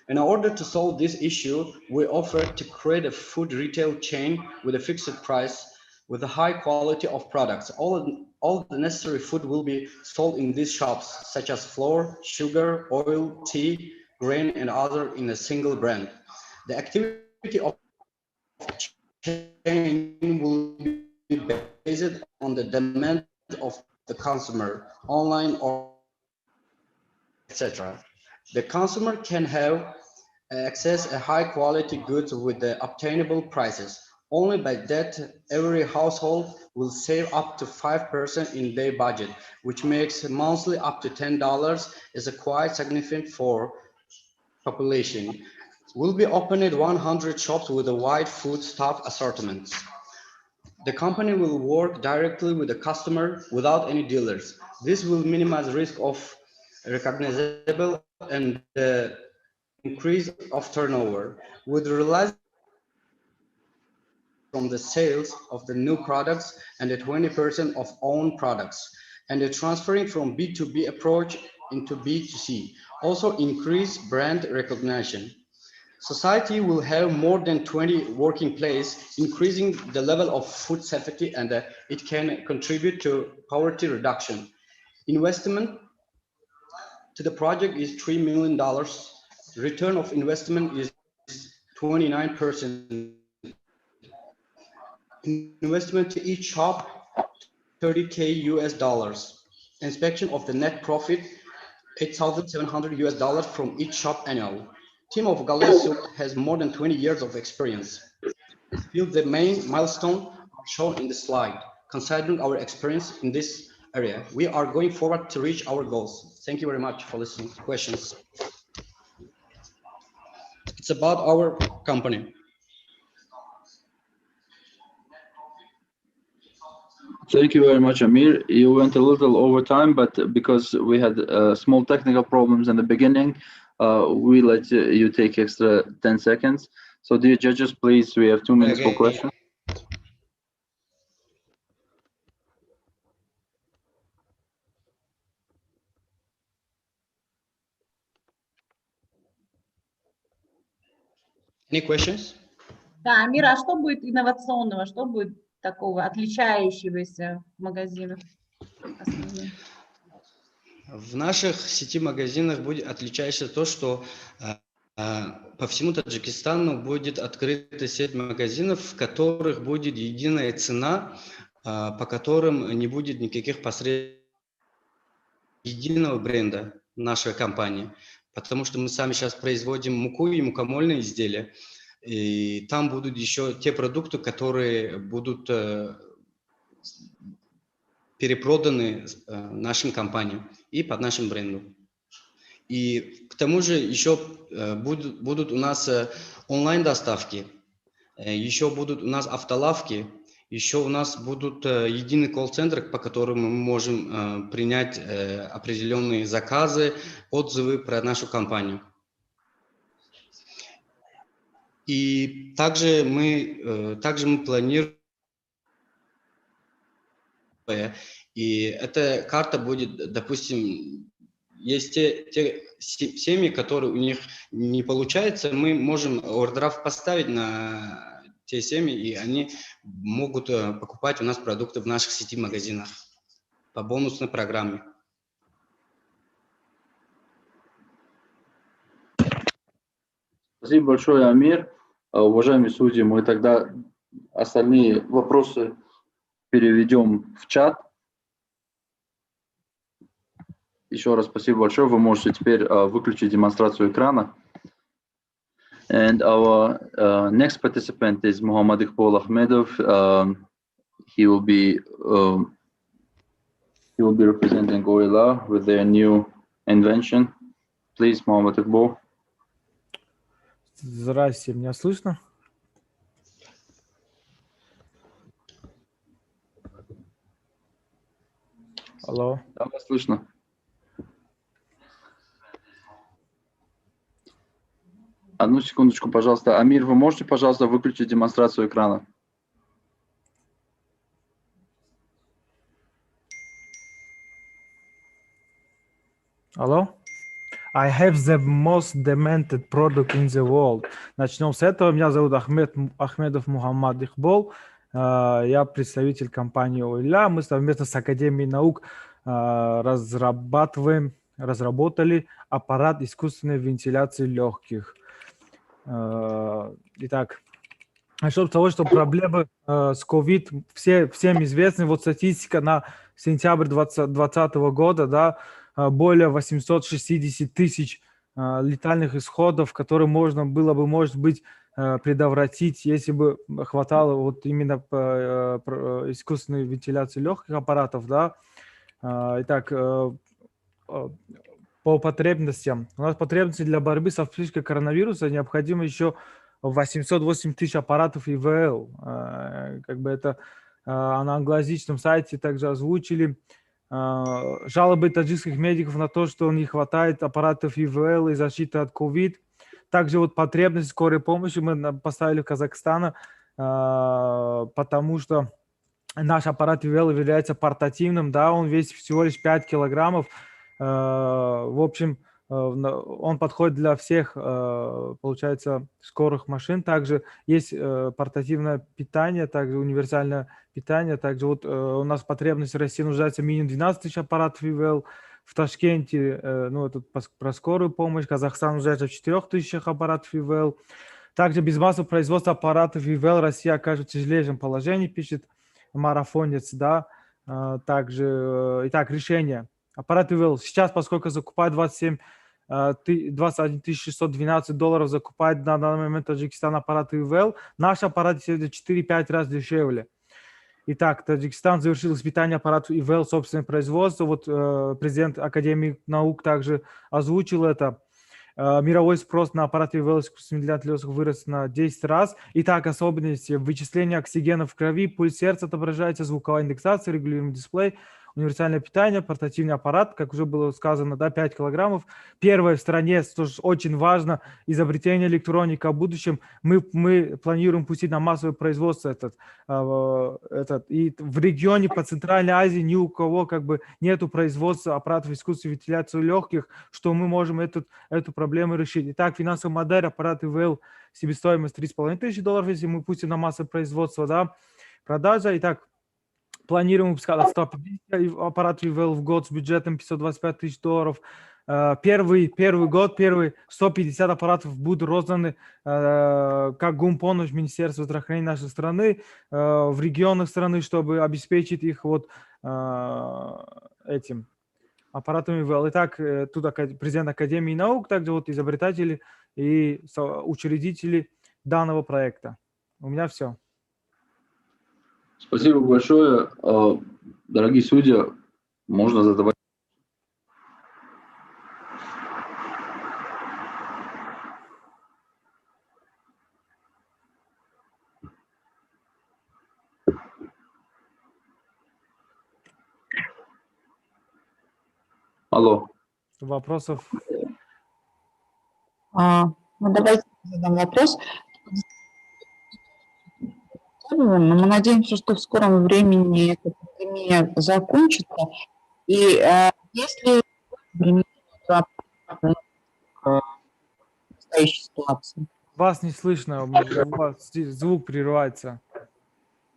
[SPEAKER 13] In order to solve this issue, we offer to create a food retail chain with a fixed price with a high quality of products. All the necessary food will be sold in these shops, such as flour, sugar, oil, tea, grain, and other in a single brand. The activity of chain will be based on the demand of the consumer, online or etc. The consumer can have access a high quality goods with the obtainable prices. Only by that, every household will save up to 5% in their budget, which makes monthly up to $10 is a quite significant for population. We'll be opening 100 shops with a wide food stuff assortment. The company will work directly with the customer without any dealers. This will minimize risk of recognizable and increase of turnover. With realized from the sales of the new products and the 20% of own products, and the transferring from B2B approach into B2C. Also increase brand recognition. Society will have more than 20 working places, increasing the level of food safety, and it can contribute to poverty reduction. Investment to the project is $3 million. Return of investment is 29%. Investment to each shop, $30K US. Inspection of the net profit, $8,700 US from each shop annual. Team of Galesio has more than 20 years of experience. Still, the main milestones are shown in the slide. Considering our experience in this area, we are going forward to reach our goals. Thank you very much for listening to questions. It's about our company.
[SPEAKER 1] Thank you very much, Amir. You went a little over time, but because we had small technical problems in the beginning, we let you take extra 10 seconds. So dear judges, please, we have 2 minutes for questions.
[SPEAKER 13] Any questions?
[SPEAKER 8] Да, Амир, а что будет инновационного, что будет такого отличающегося в магазинах?
[SPEAKER 13] В наших сети магазинах будет отличаться то, что по всему Таджикистану будет открыта сеть магазинов, в которых будет единая цена, по которым не будет никаких посредников. единого бренда нашей компании, потому что мы сами сейчас производим муку и мукомольные изделия, и там будут еще те продукты, которые будут перепроданы нашим компаниям и под нашим брендом. И к тому же еще будут у нас онлайн-доставки, еще будут у нас автолавки, еще у нас будут единый колл-центр, по которому мы можем принять определенные заказы, отзывы про нашу компанию. И также мы планируем, и эта карта будет, допустим, есть те семьи, которые у них не получается, мы можем ордеров поставить на те семьи, и они могут покупать у нас продукты в наших сети магазинах по бонусной программе.
[SPEAKER 1] Спасибо большое, Амир. Уважаемые судьи, мы тогда остальные вопросы переведем в чат. Еще раз спасибо большое. Вы можете теперь выключить демонстрацию экрана. And our next participant is Muhammad Iqbal Ahmedov. He will be representing OILA with their new invention. Please, Muhammad Iqbal.
[SPEAKER 14] Здрасте, меня слышно? Алло.
[SPEAKER 1] Да, вас слышно. Одну секундочку, пожалуйста. Амир, вы можете, пожалуйста, выключить демонстрацию экрана?
[SPEAKER 14] Алло? I have the most demanded product in the world. Начнем с этого. Меня зовут Ахмедов Мухаммад Ихбол. Я представитель компании ОИЛА. Мы совместно с Академией наук разработали аппарат искусственной вентиляции легких. Итак, насчет того, что проблемы с COVID всем известны. Вот статистика на сентябрь 2020 года, да, более 860 тысяч летальных исходов, которые можно было бы, может быть, предотвратить, если бы хватало вот именно искусственной вентиляции легких аппаратов, да. Итак, по потребностям. У нас потребности для борьбы со вспышкой коронавируса необходимо еще 808 тысяч аппаратов ИВЛ. Как бы это на англоязычном сайте также озвучили. Жалобы таджикских медиков на то, что не хватает аппаратов ИВЛ и защиты от COVID. Также вот потребность скорой помощи мы поставили в Казахстан, потому что наш аппарат ИВЛ является портативным, да, он весит всего лишь 5 килограммов. В общем, он подходит для всех, получается, скорых машин. Также есть портативное питание, также универсальное питание. Также вот у нас потребность в России нуждается минимум 12 тысяч аппаратов ИВЛ. В Ташкенте, ну, это про скорую помощь. Казахстан нуждается в 4 тысячах аппаратов ИВЛ. Также без массового производства аппаратов ИВЛ Россия окажется в тяжелейшем положении, пишет марафонец, да. Также, итак, решение. Аппарат ИВЛ сейчас, поскольку закупает 21 612 долларов, закупает на данный момент Таджикистан аппарат ИВЛ, наш аппарат сегодня 4-5 раз дешевле. Итак, Таджикистан завершил испытание аппаратов ИВЛ собственное производство. Вот президент Академии наук также озвучил это. Мировой спрос на аппараты ИВЛ искусственной вентиляции легких вырос на 10 раз. Итак, особенности: вычисление оксигена в крови, пульс сердца отображается, звуковая индексация, регулируемый дисплей, универсальное питание, портативный аппарат, как уже было сказано, да, 5 килограммов. Первое в стране, что очень важно, изобретение электроники. В будущем мы планируем пустить на массовое производство этот. И в регионе по Центральной Азии ни у кого как бы нету производства аппаратов искусственной вентиляции легких, что мы можем эту проблему решить. Итак, финансовая модель, аппарат ИВЛ, себестоимость 3,5 тысячи долларов, если мы пустим на массовое производство, да, продажа. Итак, планируем выпускать 150 аппаратов ИВЛ в год с бюджетом 525 тысяч долларов. Первый год, 150 аппаратов будут розданы как гумпомощь Министерства здравоохранения нашей страны в регионах страны, чтобы обеспечить их вот этим аппаратом ИВЛ. Итак, тут президент Академии наук, также вот изобретатели и учредители данного проекта. У меня все.
[SPEAKER 1] Спасибо большое. Дорогие судьи, можно задавать. Алло.
[SPEAKER 14] Вопросов?
[SPEAKER 12] Ну, давайте задам вопрос. Но мы надеемся, что в скором времени эта пандемия закончится. И если настоящей ситуации.
[SPEAKER 14] Вас не слышно, у вас звук прерывается.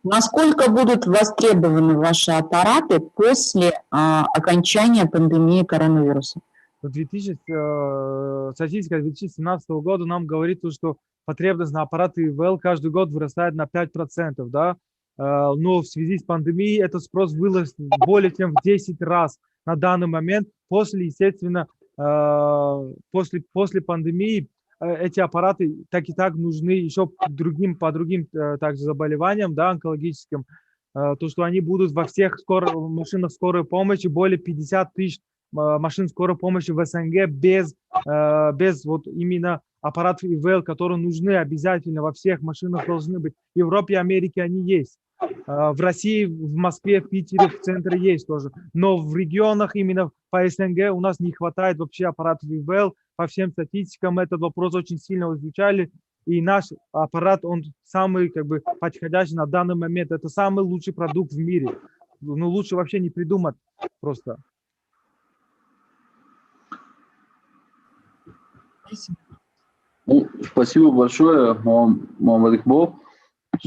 [SPEAKER 12] Насколько будут востребованы ваши аппараты после окончания пандемии коронавируса?
[SPEAKER 14] Статистика 2017 года нам говорит, что потребность на аппараты ИВЛ каждый год вырастает на 5%, да? Но в связи с пандемией этот спрос вырос более чем в 10 раз на данный момент. После, естественно, после пандемии эти аппараты так и так нужны еще по другим также заболеваниям, да, онкологическим. То, что они будут во всех машинах скорой помощи, более 50 тысяч машин скорой помощи в СНГ без вот именно аппаратов ИВЛ, которые нужны обязательно во всех машинах должны быть. В Европе и Америке они есть. В России, в Москве, в Питере, в центре есть тоже. Но в регионах именно по СНГ у нас не хватает вообще аппаратов ИВЛ. По всем статистикам этот вопрос очень сильно изучали. И наш аппарат, он самый подходящий на данный момент. Это самый лучший продукт в мире. Ну, лучше вообще не придумать просто.
[SPEAKER 1] Ну, спасибо большое, Мухаммад Икбол.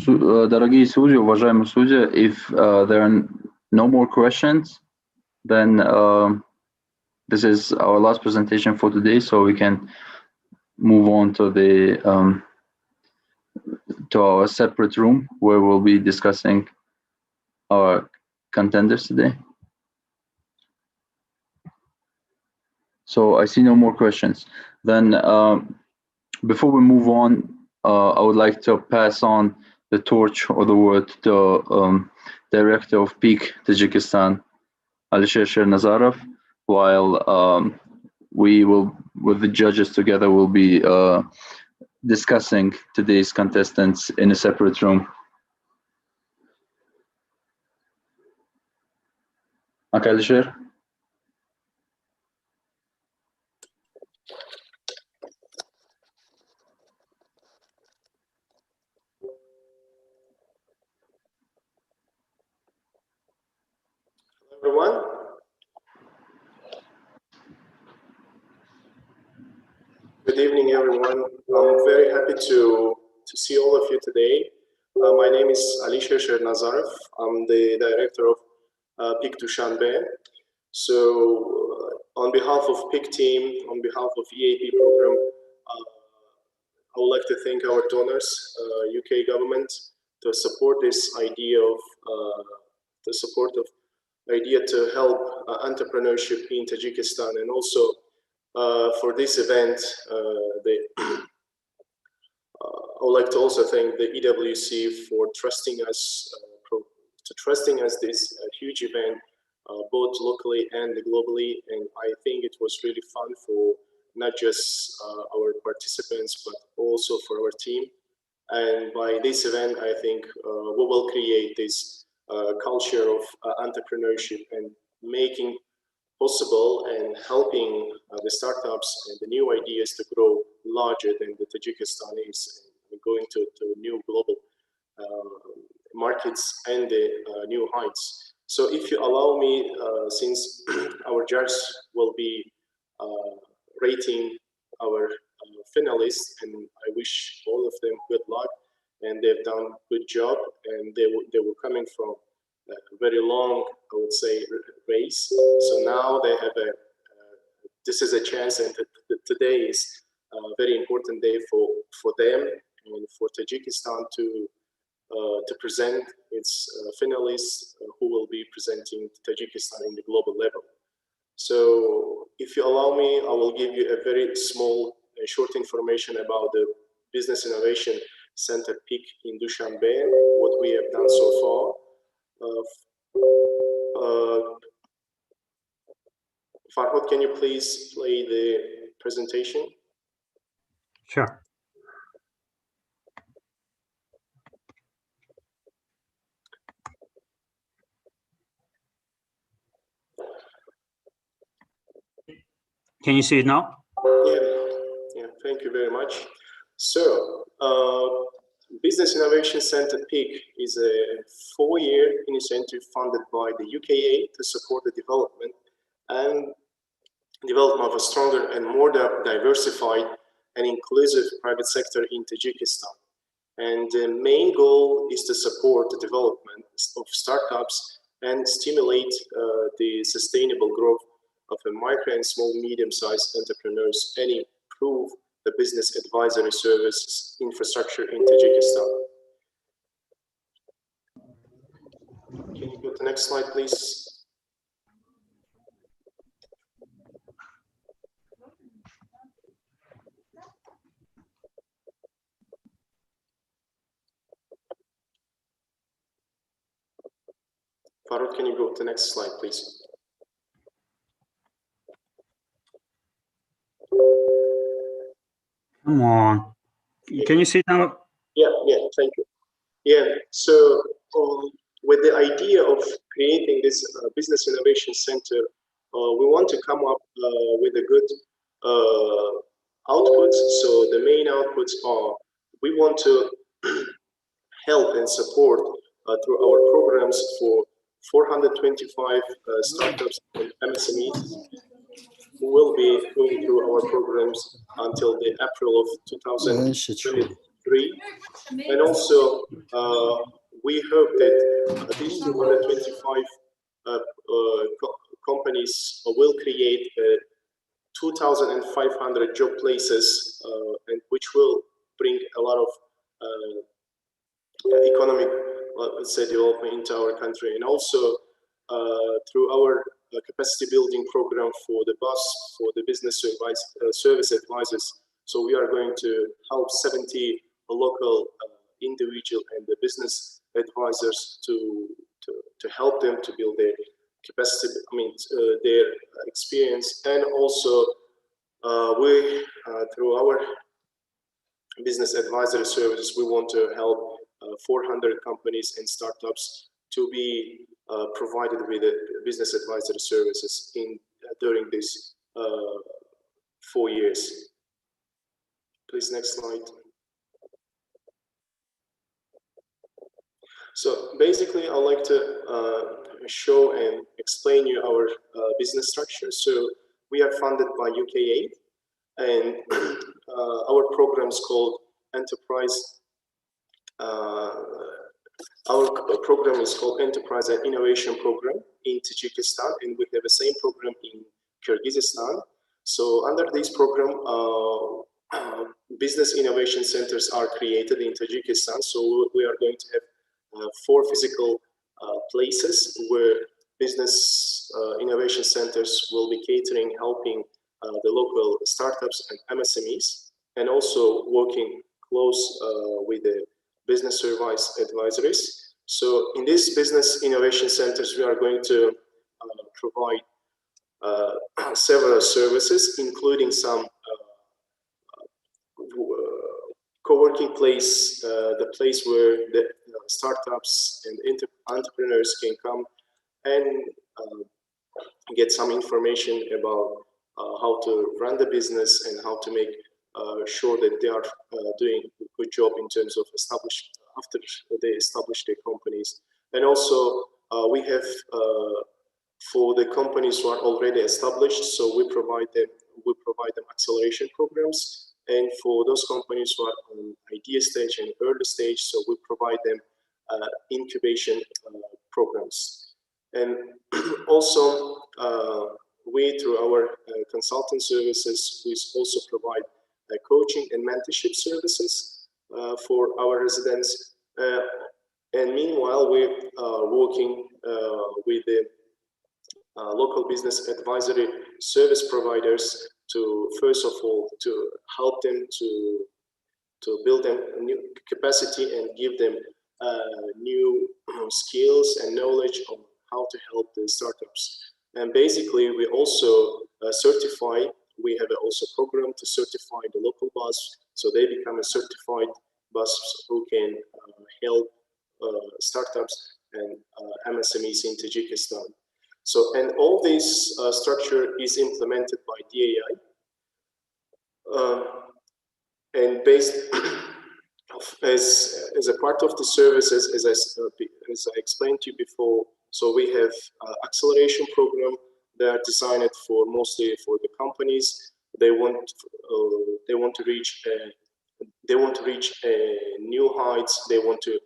[SPEAKER 1] Дорогие судьи, уважаемые судьи, if there are no more questions, then this is our last presentation for today, so we can move on to to our separate room where we'll be discussing our contenders today. So I see no more questions. Then before we move on, I would like to pass on the torch or the word to Director of PEAK Tajikistan, Alisher Shernazarov, while we will, with the judges together, will be discussing today's contestants in a separate room. Okay, Alisher.
[SPEAKER 15] Everyone. Good evening, everyone. I'm very happy to see all of you today. My name is Alisher Shernazarov. I'm the director of PEAK Dushanbe. So on behalf of PEAK team, on behalf of EAP program, I would like to thank our donors, UK government, to support this idea of idea to help entrepreneurship in Tajikistan, and also for this event, I would like to also thank the EWC for trusting us this huge event, both locally and globally. And I think it was really fun for not just our participants, but also for our team. And by this event, I think we will create this culture of entrepreneurship and making possible and helping the startups and the new ideas to grow larger than the Tajikistan is, and going to new global markets and the new heights. So if you allow me, since our judges will be rating our finalists, and I wish all of them good luck, and they've done a good job, and they were coming from a very long, I would say, race. So now they have this is a chance, and today is a very important day for them and for Tajikistan to present its finalists who will be presenting Tajikistan in the global level. So if you allow me, I will give you a very small, short information about the Business Innovation Center PIC in Dushanbe, what we have done so far. Farhad, can you please play the presentation?
[SPEAKER 16] Sure. Can you see it now?
[SPEAKER 15] Yeah, thank you very much. So, Business Innovation Center PIC is a 4-year initiative funded by the UKA to support the development of a stronger and more diversified and inclusive private sector in Tajikistan. And the main goal is to support the development of startups and stimulate the sustainable growth of a micro and small medium-sized entrepreneurs and improve the business advisory services infrastructure in Tajikistan. Can you go to the next slide, please? Farhad, can you go to the next slide, please?
[SPEAKER 16] Come on. Can you see it now?
[SPEAKER 15] Yeah, thank you. Yeah, so with the idea of creating this Business Innovation Center, we want to come up with a good outputs. So the main outputs are, we want to help and support through our programs for 425 startups and MSMEs who will be going through our programs until the April of 2023. And also, we hope that these 225 companies will create 2,500 job places, and which will bring a lot of economic, let's say, development into our country. And also through our capacity building program for the BUS, for the business service advisors. So we are going to help 70 local individual and the business advisors to help them to build their capacity, their experience. And also we, through our business advisory services, we want to help 400 companies and startups to be provided with business advisory services during these 4 years. Please, next slide. So basically, I'd like to show and explain you our business structure. So we are funded by UKA, and our program is called Enterprise. Our program is called Enterprise and Innovation Program in Tajikistan, and we have the same program in Kyrgyzstan. So under this program, business innovation centers are created in Tajikistan. So we are going to have 4 physical places where business innovation centers will be catering, helping the local startups and MSMEs, and also working close with the business service advisories. So in these business innovation centers, we are going to provide several services, including some co-working place, the place where the startups and entrepreneurs can come and get some information about how to run the business and how to make sure that they are doing a good job in terms of after they establish their companies. And also we have for the companies who are already established, so we provide them acceleration programs. And for those companies who are on idea stage and early stage, so we provide them incubation programs. And also we, through our consultant services, we also provide coaching and mentorship services for our residents. And meanwhile, we are working with the local business advisory service providers to, first of all, to help them to build them a new capacity and give them new skills and knowledge on how to help the startups. And basically, we also certify, we have also a program to certify the local boss, so they become a certified boss who can help startups and MSMEs in Tajikistan. So, and all this structure is implemented by DAI. And based as a part of the services, as I explained to you before, so we have acceleration program that are designed for mostly for the companies. They want to reach new heights. They want to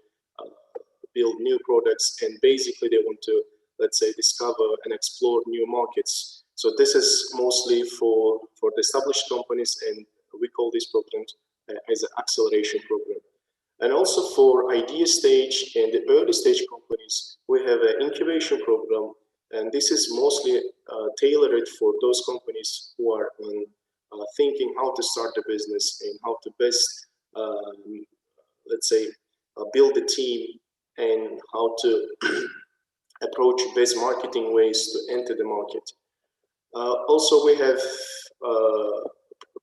[SPEAKER 15] build new products, and basically they want to, let's say, discover and explore new markets. So this is mostly for the established companies, and we call these programs as an acceleration program. And also for idea stage and the early stage companies, we have an incubation program, and this is mostly tailored for those companies who are thinking how to start a business and how to best, let's say, build a team and how to approach best marketing ways to enter the market. Also, we have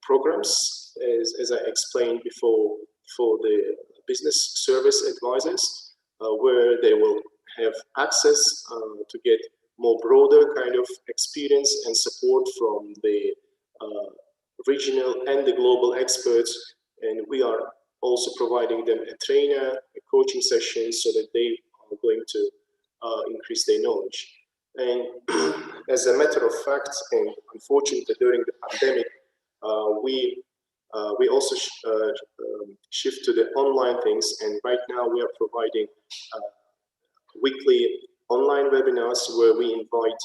[SPEAKER 15] programs, as I explained before, for the business service advisors, where they will have access to get more broader kind of experience and support from the regional and the global experts. And we are also providing them a trainer, a coaching session, so that they are going to increase their knowledge. And as a matter of fact, and unfortunately during the pandemic, we also shift to the online things, and right now we are providing weekly online webinars where we invite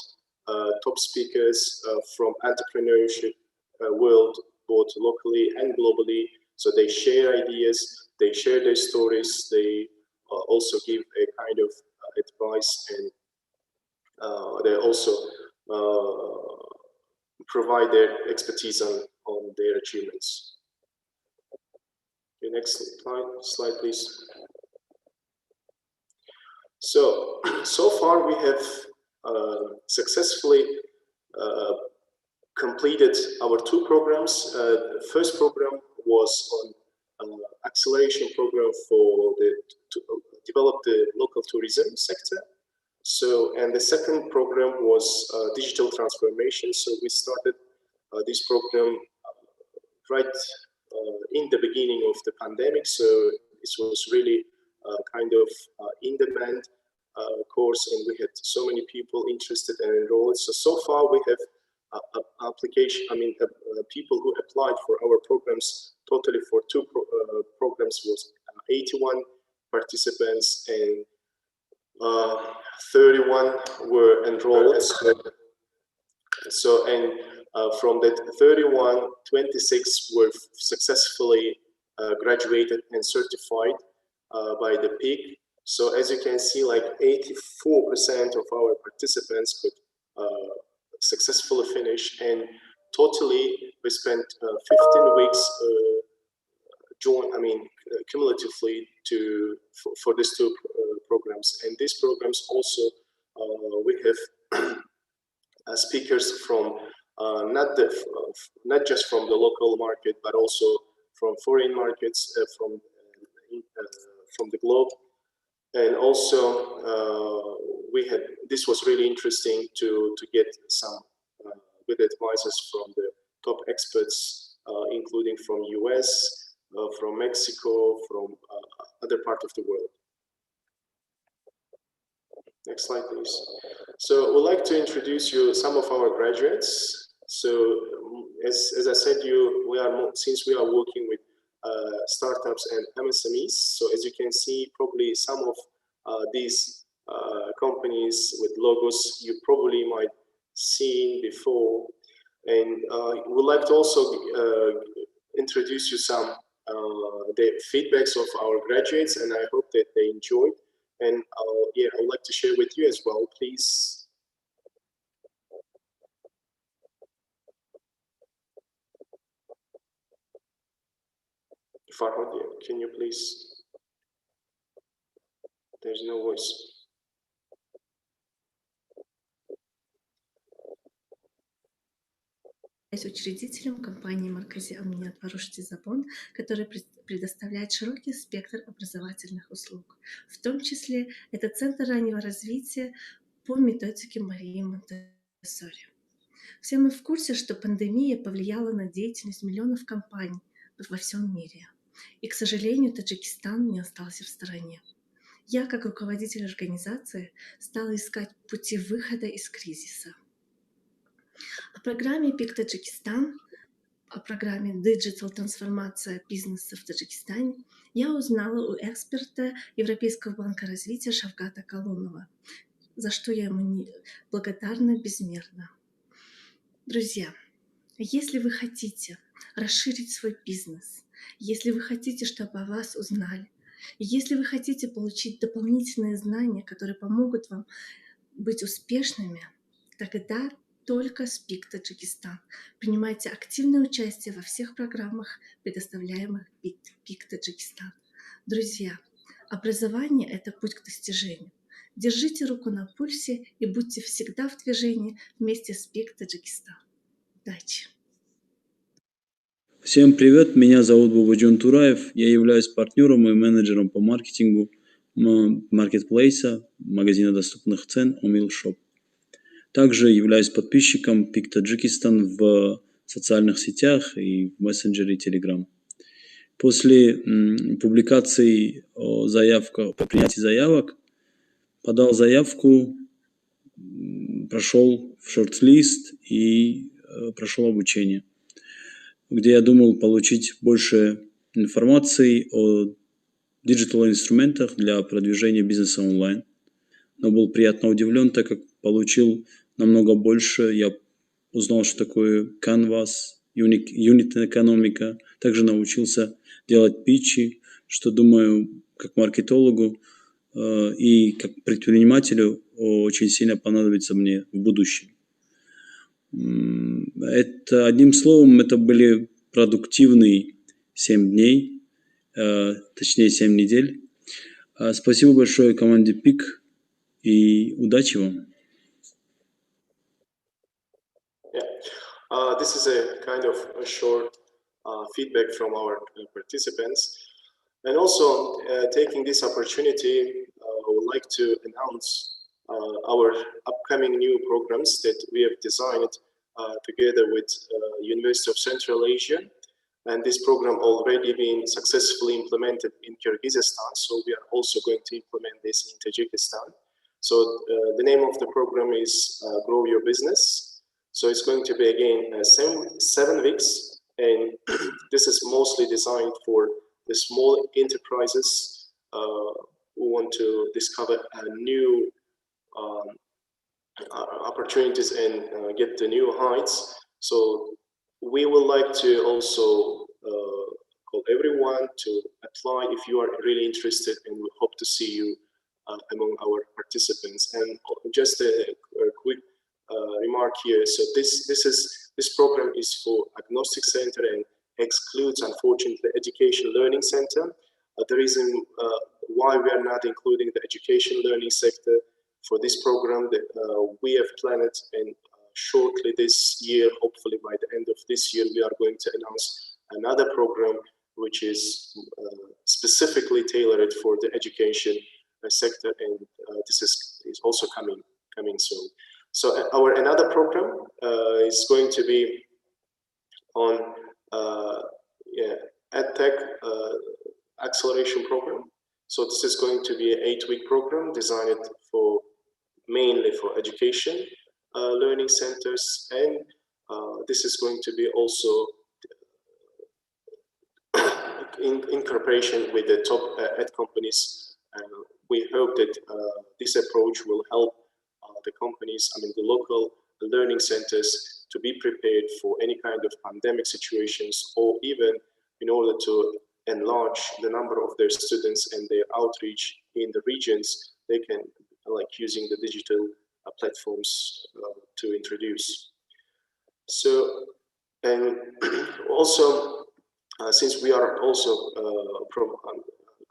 [SPEAKER 15] top speakers from entrepreneurship world, both locally and globally. So they share ideas, they share their stories, they also give a kind of advice, and they also provide their expertise on their achievements. Okay, next slide, please. So far we have successfully completed our two programs. The first program was on acceleration program for to develop the local tourism sector. So, and the second program was digital transformation. So we started this program right in the beginning of the pandemic. So this was really kind of in demand course, and we had so many people interested and enrolled. So far we have people who applied for our programs. Totally for two programs was 81 participants, and 31 were enrolled. From that 31, 26 were successfully graduated and certified by the PIC. So as you can see, like 84% of our participants could successfully finish, and totally we spent 15 weeks cumulatively for these two programs. And these programs also we have speakers from not just from the local market, but also from foreign markets, from the globe. And also this was really interesting to get some good advices from the top experts, including from US, from Mexico, from other parts of the world. Next slide, please. So we'd like to introduce you some of our graduates. So as I said, since we are working with startups and MSMEs, so as you can see, probably some of these companies with logos you probably might seen before. And we'd like to also introduce you some the feedbacks of our graduates, and I hope that they enjoyed. And I'd like to share with you as well, please. Farhad, can you please? There's no voice.
[SPEAKER 17] Учредителем компании Маркази Амният Варуш-Тизабон, которая предоставляет широкий спектр образовательных услуг. В том числе это Центр раннего развития по методике Марии Монтессори. Все мы в курсе, что пандемия повлияла на деятельность миллионов компаний во всем мире. И, к сожалению, Таджикистан не остался в стороне. Я, как руководитель организации, стала искать пути выхода из кризиса. О программе Peak Таджикистан, о программе Digital трансформация бизнеса в Таджикистане я узнала у эксперта Европейского банка развития Шавката Калунова, за что я ему благодарна безмерно. Друзья, если вы хотите расширить свой бизнес, если вы хотите, чтобы о вас узнали, если вы хотите получить дополнительные знания, которые помогут вам быть успешными, тогда только Peak Таджикистан. Принимайте активное участие во всех программах, предоставляемых Peak Таджикистан. Друзья, образование – это путь к достижению. Держите руку на пульсе и будьте всегда в движении вместе с Peak Таджикистан. Удачи!
[SPEAKER 18] Всем привет, меня зовут Бубаджон Тураев, я являюсь партнером и менеджером по маркетингу маркетплейса, магазина доступных цен Omil Shop. Также являюсь подписчиком Peak Таджикистан в социальных сетях и в мессенджере Telegram. После публикации по принятии заявок подал заявку, прошел в шорт-лист и прошел обучение, где я думал получить больше информации о диджитал-инструментах для продвижения бизнеса онлайн. Но был приятно удивлен, так как получил намного больше. Я узнал, что такое Canvas, юнит-экономика. Также научился делать питчи, что, думаю, как маркетологу и как предпринимателю очень сильно понадобится мне в будущем. Это, одним словом, это были продуктивные 7 дней, точнее 7 недель. Спасибо большое команде Peak и удачи вам.
[SPEAKER 15] This is a kind of a short feedback from our participants. And also taking this opportunity, I would like to announce our upcoming new programs that we have designed together with University of Central Asia. And this program already been successfully implemented in Kyrgyzstan. So we are also going to implement this in Tajikistan. So the name of the program is Grow Your Business. So it's going to be again 7 weeks. And this is mostly designed for the small enterprises who want to discover new opportunities and get the new heights. So we would like to also call everyone to apply if you are really interested, and we hope to see you among our participants. And just a quick remark here. So this program is for Agnostic Center and excludes, unfortunately, Education Learning Center. The reason why we are not including the education learning sector for this program that we have planned, and shortly this year, hopefully by the end of this year, we are going to announce another program which is specifically tailored for the education sector, and this is also coming soon. So our another program is going to be on EdTech acceleration program. So this is going to be an 8-week program designed mainly for education learning centers, and this is going to be also in cooperation with the top ed companies. We hope that this approach will help the companies, the local learning centers, to be prepared for any kind of pandemic situations, or even in order to enlarge the number of their students and their outreach in the regions. They can, using the digital platforms to introduce. So, and also since we are also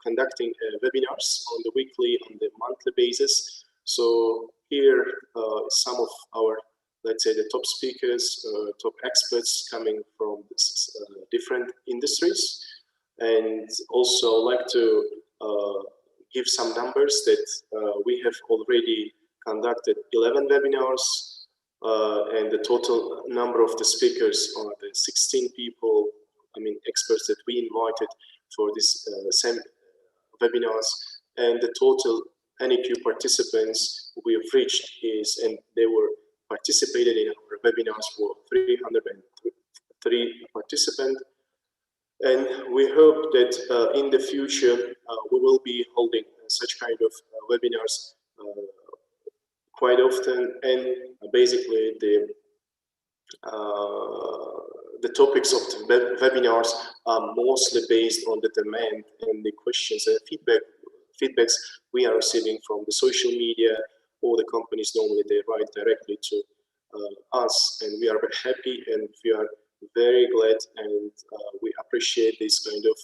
[SPEAKER 15] conducting webinars on the weekly, on the monthly basis. So here some of our, let's say, the top speakers, top experts coming from this, different industries. And also like to give some numbers that we have already conducted 11 webinars, and the total number of the speakers are the 16 people, I mean experts that we invited for this same webinars, and the total NEQ participants we have reached is, and they were participated in our webinars for 303 participants. And we hope that in the future we will be holding such kind of webinars quite often, and basically the topics of the webinars are mostly based on the demand and the questions and feedbacks we are receiving from the social media, or the companies normally they write directly to us, and we are very happy and we are very glad, and we appreciate this kind of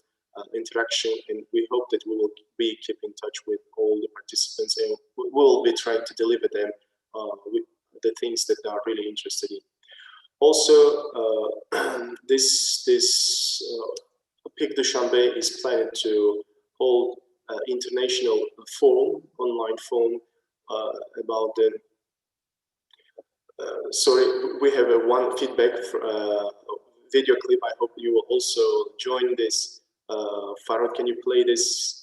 [SPEAKER 15] interaction, and we hope that we will be keep in touch with all the participants, and we will be trying to deliver them with the things that they are really interested in. Also, this PIC Dushanbe is planned to hold international forum, online forum about the. Sorry, we have one feedback video clip. I hope you will also join this. Farod, can you play this?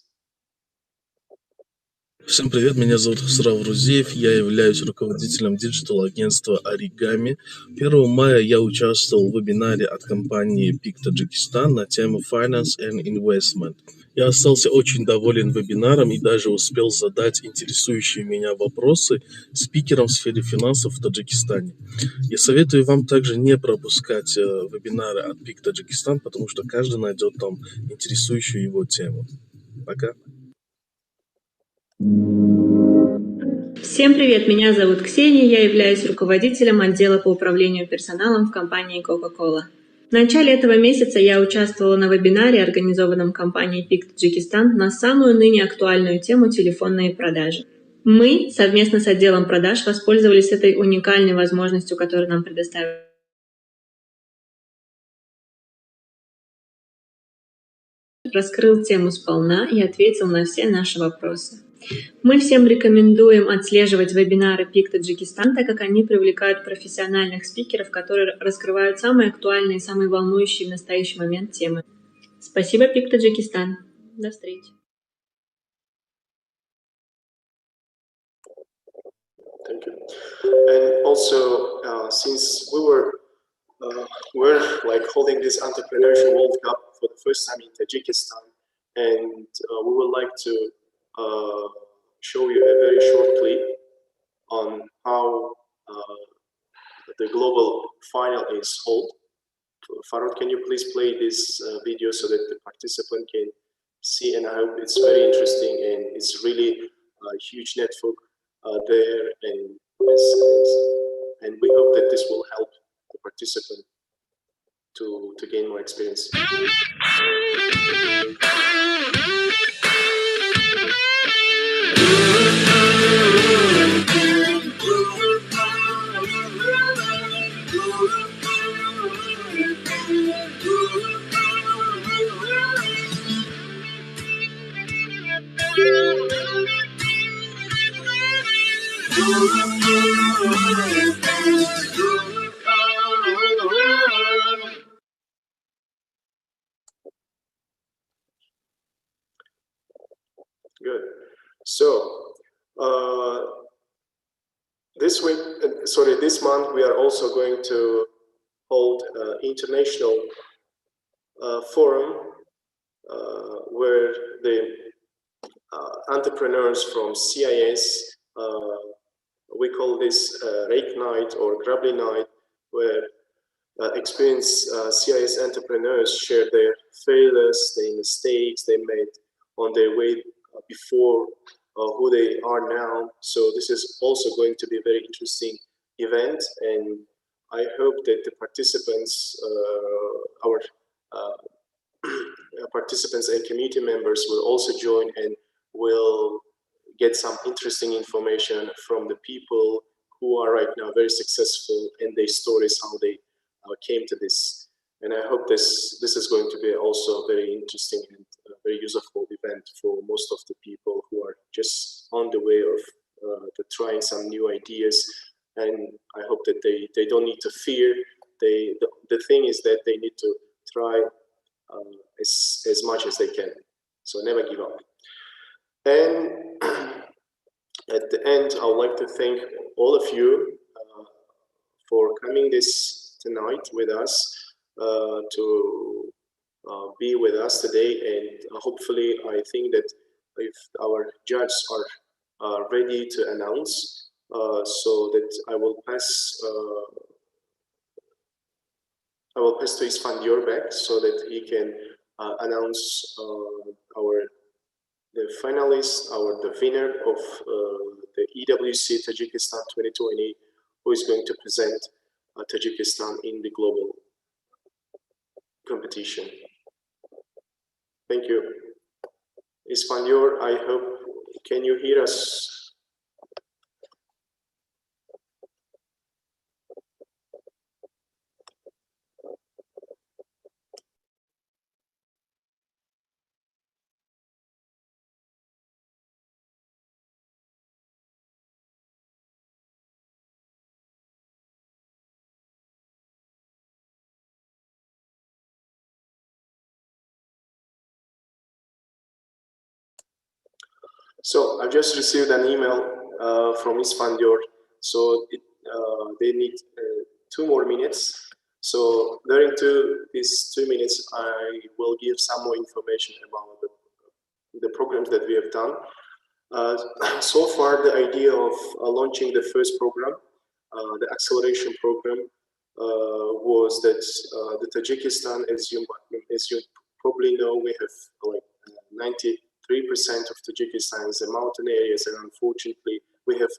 [SPEAKER 19] Всем привет, меня зовут Хусрав Рузиев, я являюсь руководителем диджитал-агентства Origami. 1 мая я участвовал в вебинаре от компании PIC Tajikistan на тему Finance and Investment. Я остался очень доволен вебинаром и даже успел задать интересующие меня вопросы спикерам в сфере финансов в Таджикистане. Я советую вам также не пропускать вебинары от PIC Tajikistan, потому что каждый найдет там интересующую его тему. Пока.
[SPEAKER 20] Всем привет, меня зовут Ксения, я являюсь руководителем отдела по управлению персоналом в компании Coca-Cola. В начале этого месяца я участвовала на вебинаре, организованном компанией PIC Tajikistan, на самую ныне актуальную тему телефонные продажи. Мы совместно с отделом продаж воспользовались этой уникальной возможностью, которую нам предоставили. Раскрыл тему сполна и ответил на все наши вопросы. Мы всем рекомендуем отслеживать вебинары PIC Tajikistan, так как они привлекают профессиональных спикеров, которые раскрывают самые актуальные и самые волнующие в настоящий момент темы. Спасибо, PIC Tajikistan. До встречи.
[SPEAKER 15] Thank you. And also, since we're like holding this entrepreneurship World Cup for the first time in Tajikistan, and we would like to show you a very short clip on how the global final is held. Farod, can you please play this video so that the participant can see? And I hope it's very interesting, and it's really a huge network there, and we hope that this will help the participant to gain more experience. Good. So this week, this month, we are also going to hold international forum where the entrepreneurs from CIS, we call this rake night or grabbly night, where experienced CIS entrepreneurs share their failures, their mistakes they made on their way before who they are now. So this is also going to be a very interesting event, and I hope that the participants, our participants and community members will also join and will get some interesting information from the people who are right now very successful and their stories, how they came to this. And I hope this is going to be also a very interesting and very useful event for most of the people who are just on the way of trying some new ideas. And I hope that they don't need to fear. The thing is that they need to try as much as they can. So never give up. And at the end, I would like to thank all of you for coming tonight with us to be with us today. And hopefully, I think that if our judges are ready to announce, so that I will pass to Isfan Diorback so that he can announce the finalist, the winner of the EWC Tajikistan 2020, who is going to present Tajikistan in the global competition. Thank you. Isfan Dior, I hope, can you hear us? So I just received an email from Isfan Dior. So they need 2 more minutes. So during these 2 minutes, I will give some more information about the programs that we have done. So far, the idea of launching the first program, the acceleration program, was that the Tajikistan, as you probably know, we have like 93% of Tajikistan is in mountain areas, and unfortunately, we have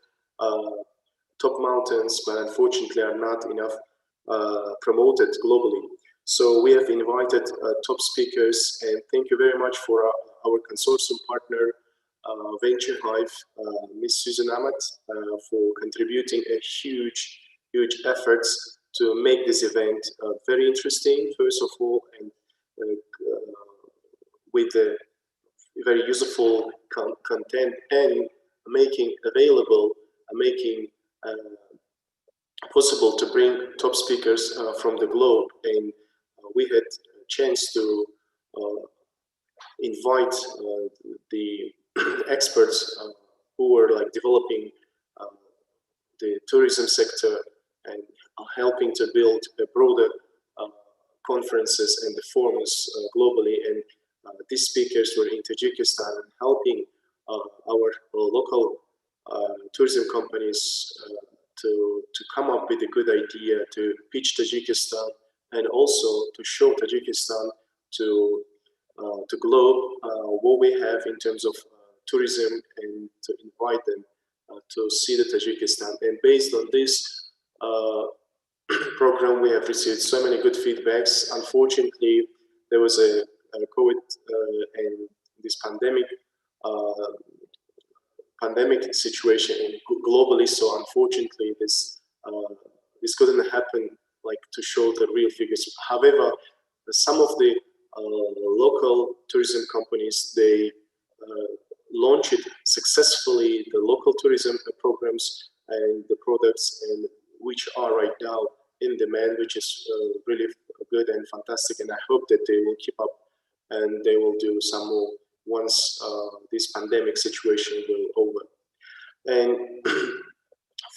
[SPEAKER 15] top mountains, but unfortunately are not enough promoted globally. So we have invited top speakers, and thank you very much for our consortium partner, Venture Hive, Ms. Susan Ahmed, for contributing a huge efforts to make this event very interesting, first of all, and with a very useful content, and making available, making possible to bring top speakers from the globe. And we had a chance to invite the experts who were like developing the tourism sector and helping to build a broader conferences and the forums globally. And these speakers were in Tajikistan, helping our local tourism companies to come up with a good idea to pitch Tajikistan, and also to show Tajikistan to globe what we have in terms of tourism, and to invite them to see the Tajikistan. And based on this program, we have received so many good feedbacks. Unfortunately, there was a COVID and this pandemic situation globally, so unfortunately this couldn't happen, like to show the real figures. However, some of the local tourism companies, they launched successfully the local tourism programs and the products, and which are right now in demand, which is really good and fantastic. And I hope that they will keep up and they will do some more once this pandemic situation will over. And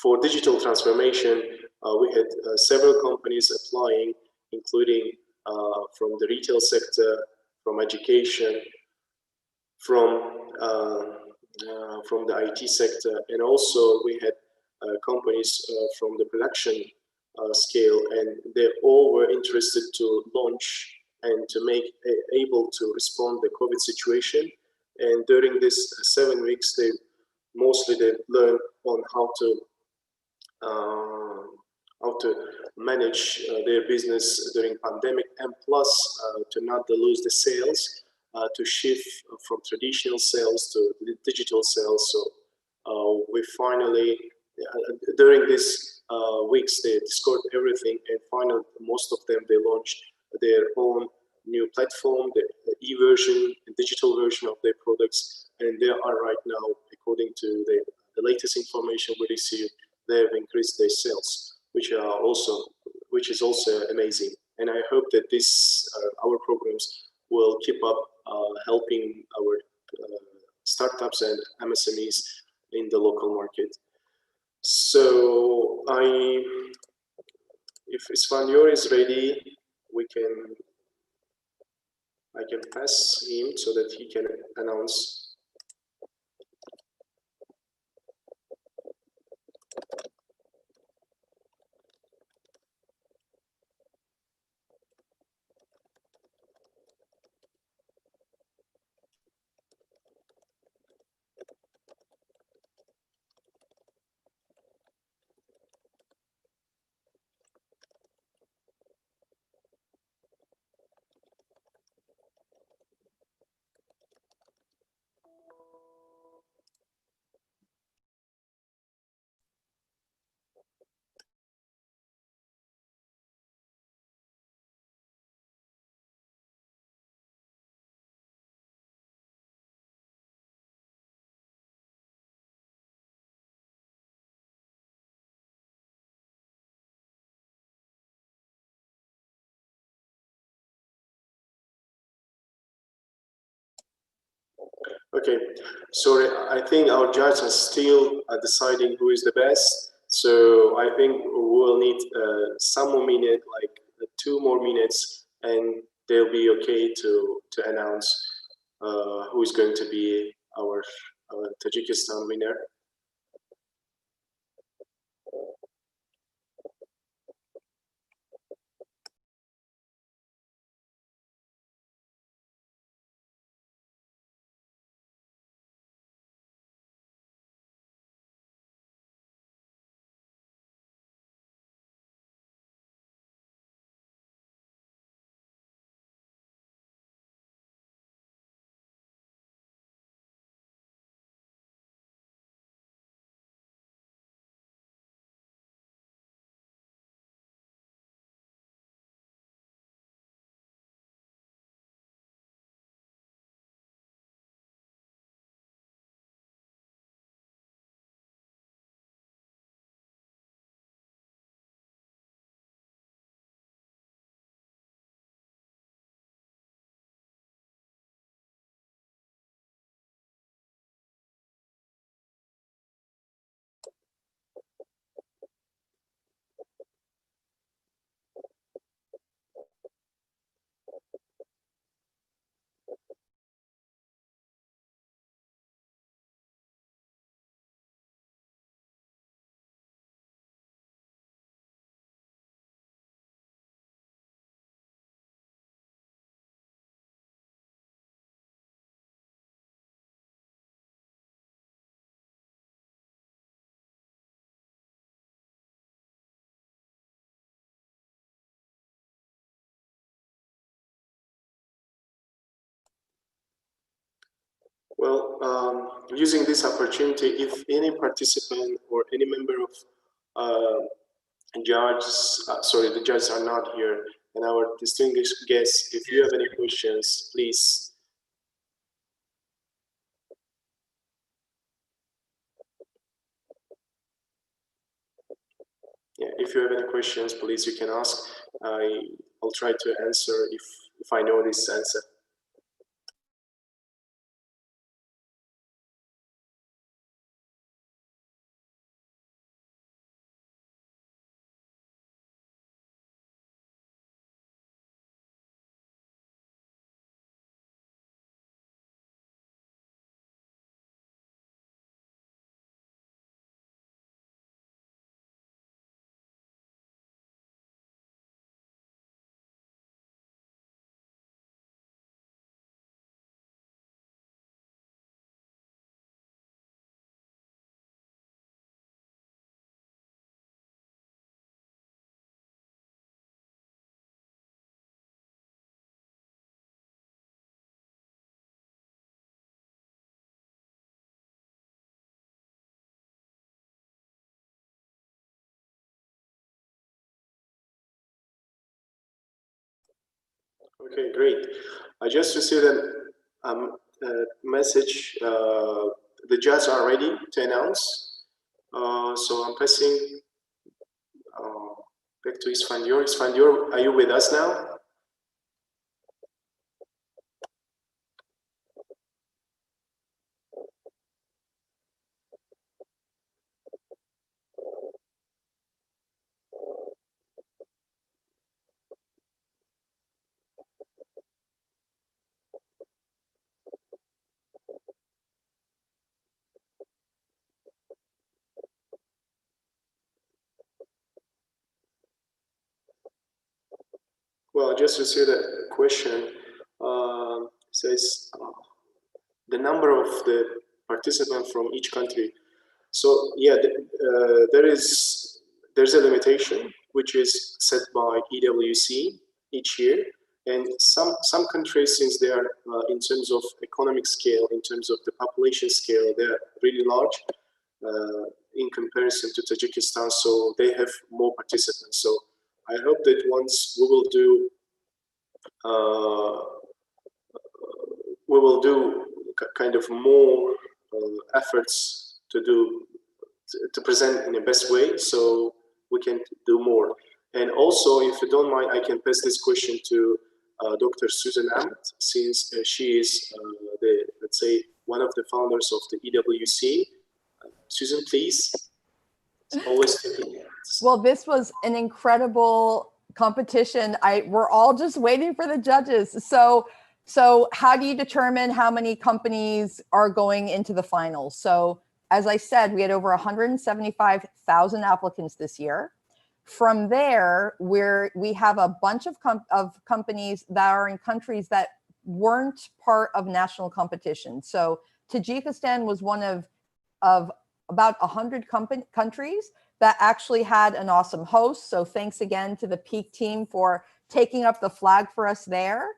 [SPEAKER 15] for digital transformation, we had several companies applying, including from the retail sector, from education, from the IT sector, and also we had companies from the production scale, and they all were interested to launch and to make able to respond to the COVID situation. And during this 7 weeks, they learned on how to manage their business during pandemic, and plus to not lose the sales, to shift from traditional sales to digital sales. So we finally, during these weeks, they discovered everything, and finally, most of them, they launched their own new platform, the e-version, the digital version of their products, and they are right now, according to the latest information we received, they have increased their sales, which is also amazing. And I hope that this our programs will keep up helping our startups and MSMEs in the local market. So if Isfanyor is ready, I can pass him so that he can announce. Okay, sorry, I think our judges are still deciding who is the best. So I think we'll need some more minute, like 2 more minutes, and they'll be okay to announce who is going to be our Tajikistan winner. Well, using this opportunity, if any participant or any member of judges, sorry, the judges are not here, and our distinguished guests, if you have any questions, please. Yeah, if you have any questions, please, you can ask. I'll try to answer if I know this answer. Okay, great. I just received a message. The judges are ready to announce. So I'm passing back to Isfandior. Isfandior, are you with us now? Well, I just received a question. Says the number of the participants from each country. So yeah, there's a limitation which is set by EWC each year, and some countries, since they are in terms of economic scale, in terms of the population scale, they are really large in comparison to Tajikistan. So they have more participants. So I hope that once we will do kind of more efforts to present in the best way, so we can do more. And also, if you don't mind, I can pass this question to Dr. Susan Ahmed, since she is let's say, one of the founders of the EWC. Susan, please. It's always taking.
[SPEAKER 3] Well, this was an incredible competition. We're all just waiting for the judges. So how do you determine how many companies are going into the finals? So as I said, we had over 175,000 applicants this year. From there, we have a bunch of companies that are in countries that weren't part of national competition. So Tajikistan was one of about 100 countries that actually had an awesome host. So thanks again to the Peak team for taking up the flag for us there.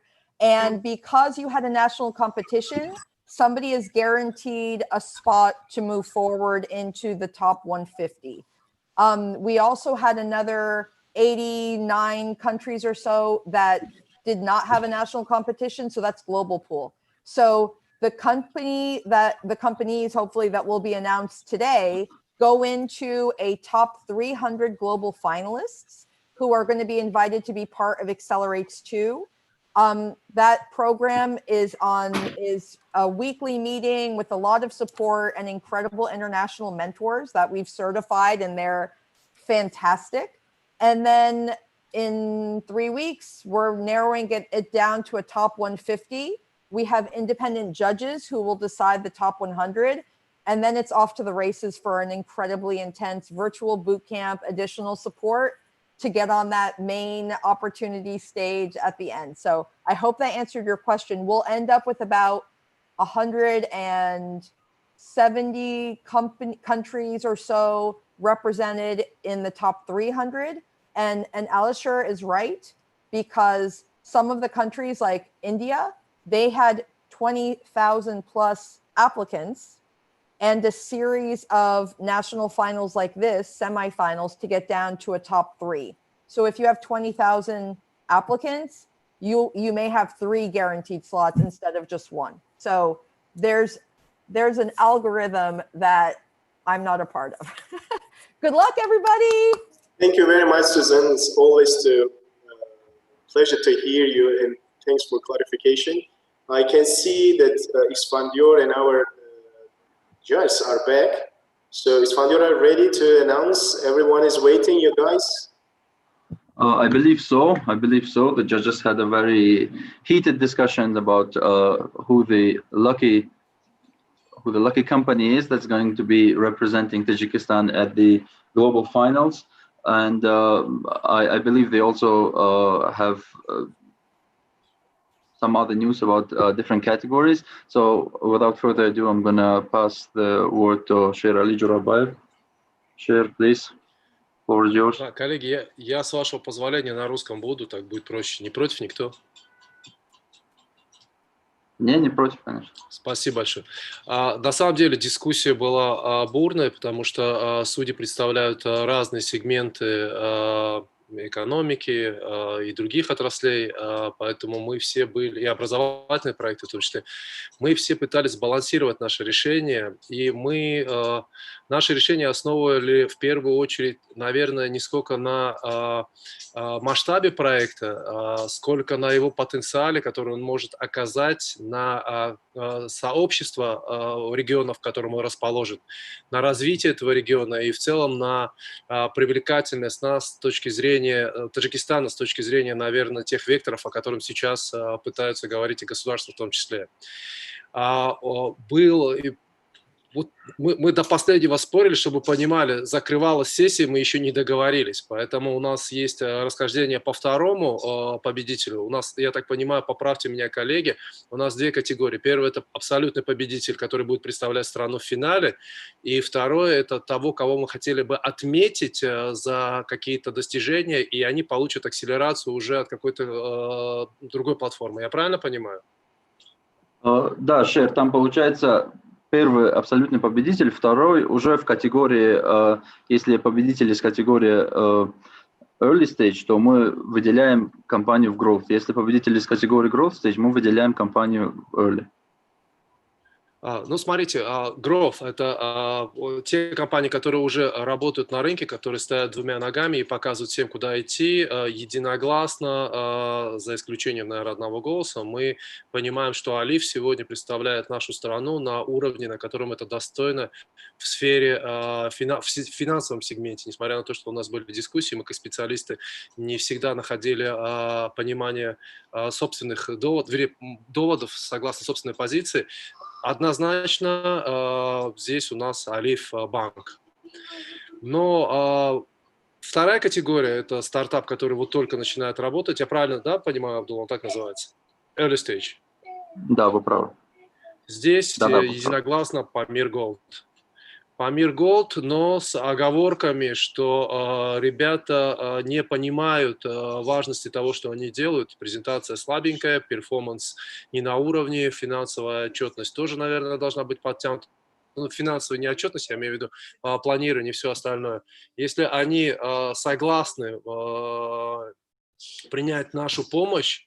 [SPEAKER 3] And because you had a national competition, somebody is guaranteed a spot to move forward into the top 150. We also had another 89 countries or so that did not have a national competition. So that's global pool. So the companies hopefully that will be announced today go into a top 300 global finalists who are going to be invited to be part of Accelerates 2. That program is a weekly meeting with a lot of support and incredible international mentors that we've certified, and they're fantastic. And then in 3 weeks, we're narrowing it down to a top 150. We have independent judges who will decide the top 100. And then it's off to the races for an incredibly intense virtual boot camp, additional support to get on that main opportunity stage at the end. So I hope that answered your question. We'll end up with about 170 countries or so represented in the top 300. And Alisher is right, because some of the countries like India, they had 20,000 plus applicants and a series of national finals like this, semifinals, to get down to a top 3. So if you have 20,000 applicants, you may have 3 guaranteed slots instead of just 1. So there's an algorithm that I'm not a part of. Good luck, everybody.
[SPEAKER 15] Thank you very much, Susan. It's always a pleasure to hear you, and thanks for clarification. I can see that Isfandior and our judges are back. So Isfandior are ready to announce. Everyone is waiting, you guys?
[SPEAKER 1] I believe so. The judges had a very heated discussion about who the lucky company is that's going to be representing Tajikistan at the global finals. And I believe they also have some other news about different categories. So without further ado, I'm going to pass the word to Sher Ali Jurabayev. Sher, please. Floor is yours.
[SPEAKER 6] Да, коллеги, я с вашего позволения на русском буду, так будет проще. Не против никто?
[SPEAKER 1] Не против, конечно.
[SPEAKER 6] Спасибо большое. На самом деле дискуссия была бурная, потому что судьи представляют разные сегменты экономики и других отраслей, поэтому мы все были, и образовательные проекты в том числе, мы все пытались сбалансировать наше решение, и мы наше решение основывали в первую очередь, наверное, не сколько на масштабе проекта, сколько на его потенциале, который он может оказать на сообщество регионов, в котором он расположен, на развитие этого региона и в целом на привлекательность нас с точки зрения Таджикистана, с точки зрения, наверное, тех векторов, о которых сейчас пытаются говорить и государства в том числе. Вот мы до последнего спорили, чтобы понимали, закрывалась сессия, мы еще не договорились. Поэтому у нас есть расхождение по второму победителю. У нас, я так понимаю, поправьте меня, коллеги, у нас две категории. Первый – это абсолютный победитель, который будет представлять страну в финале. И второе – это того, кого мы хотели бы отметить за какие-то достижения, и они получат акселерацию уже от какой-то другой платформы. Я правильно понимаю?
[SPEAKER 1] Да, Шер, там получается... Первый абсолютный победитель, второй уже в категории, если победитель из категории Early Stage, то мы выделяем компанию в Growth. Если победитель из категории Growth Stage, мы выделяем компанию Early.
[SPEAKER 6] Ну, смотрите, Growth – это те компании, которые уже работают на рынке, которые стоят двумя ногами и показывают всем, куда идти. Единогласно, за исключением, наверное, одного голоса, мы понимаем, что Алиф сегодня представляет нашу страну на уровне, на котором это достойно в сфере, в финансовом сегменте. Несмотря на то, что у нас были дискуссии, мы, как специалисты, не всегда находили понимание собственных доводов согласно собственной позиции. Однозначно здесь у нас Алиф банк. Но вторая категория – это стартап, который вот только начинает работать. Я правильно, да, понимаю, Абдул, он так называется? Early Stage.
[SPEAKER 1] Да, вы правы.
[SPEAKER 6] Здесь единогласно Памир Голд. Памир Голд, но с оговорками, что ребята не понимают важности того, что они делают. Презентация слабенькая, перформанс не на уровне, финансовая отчетность тоже, наверное, должна быть подтянута. Ну, финансовая не отчетность, я имею в виду планирование и все остальное. Если они согласны принять нашу помощь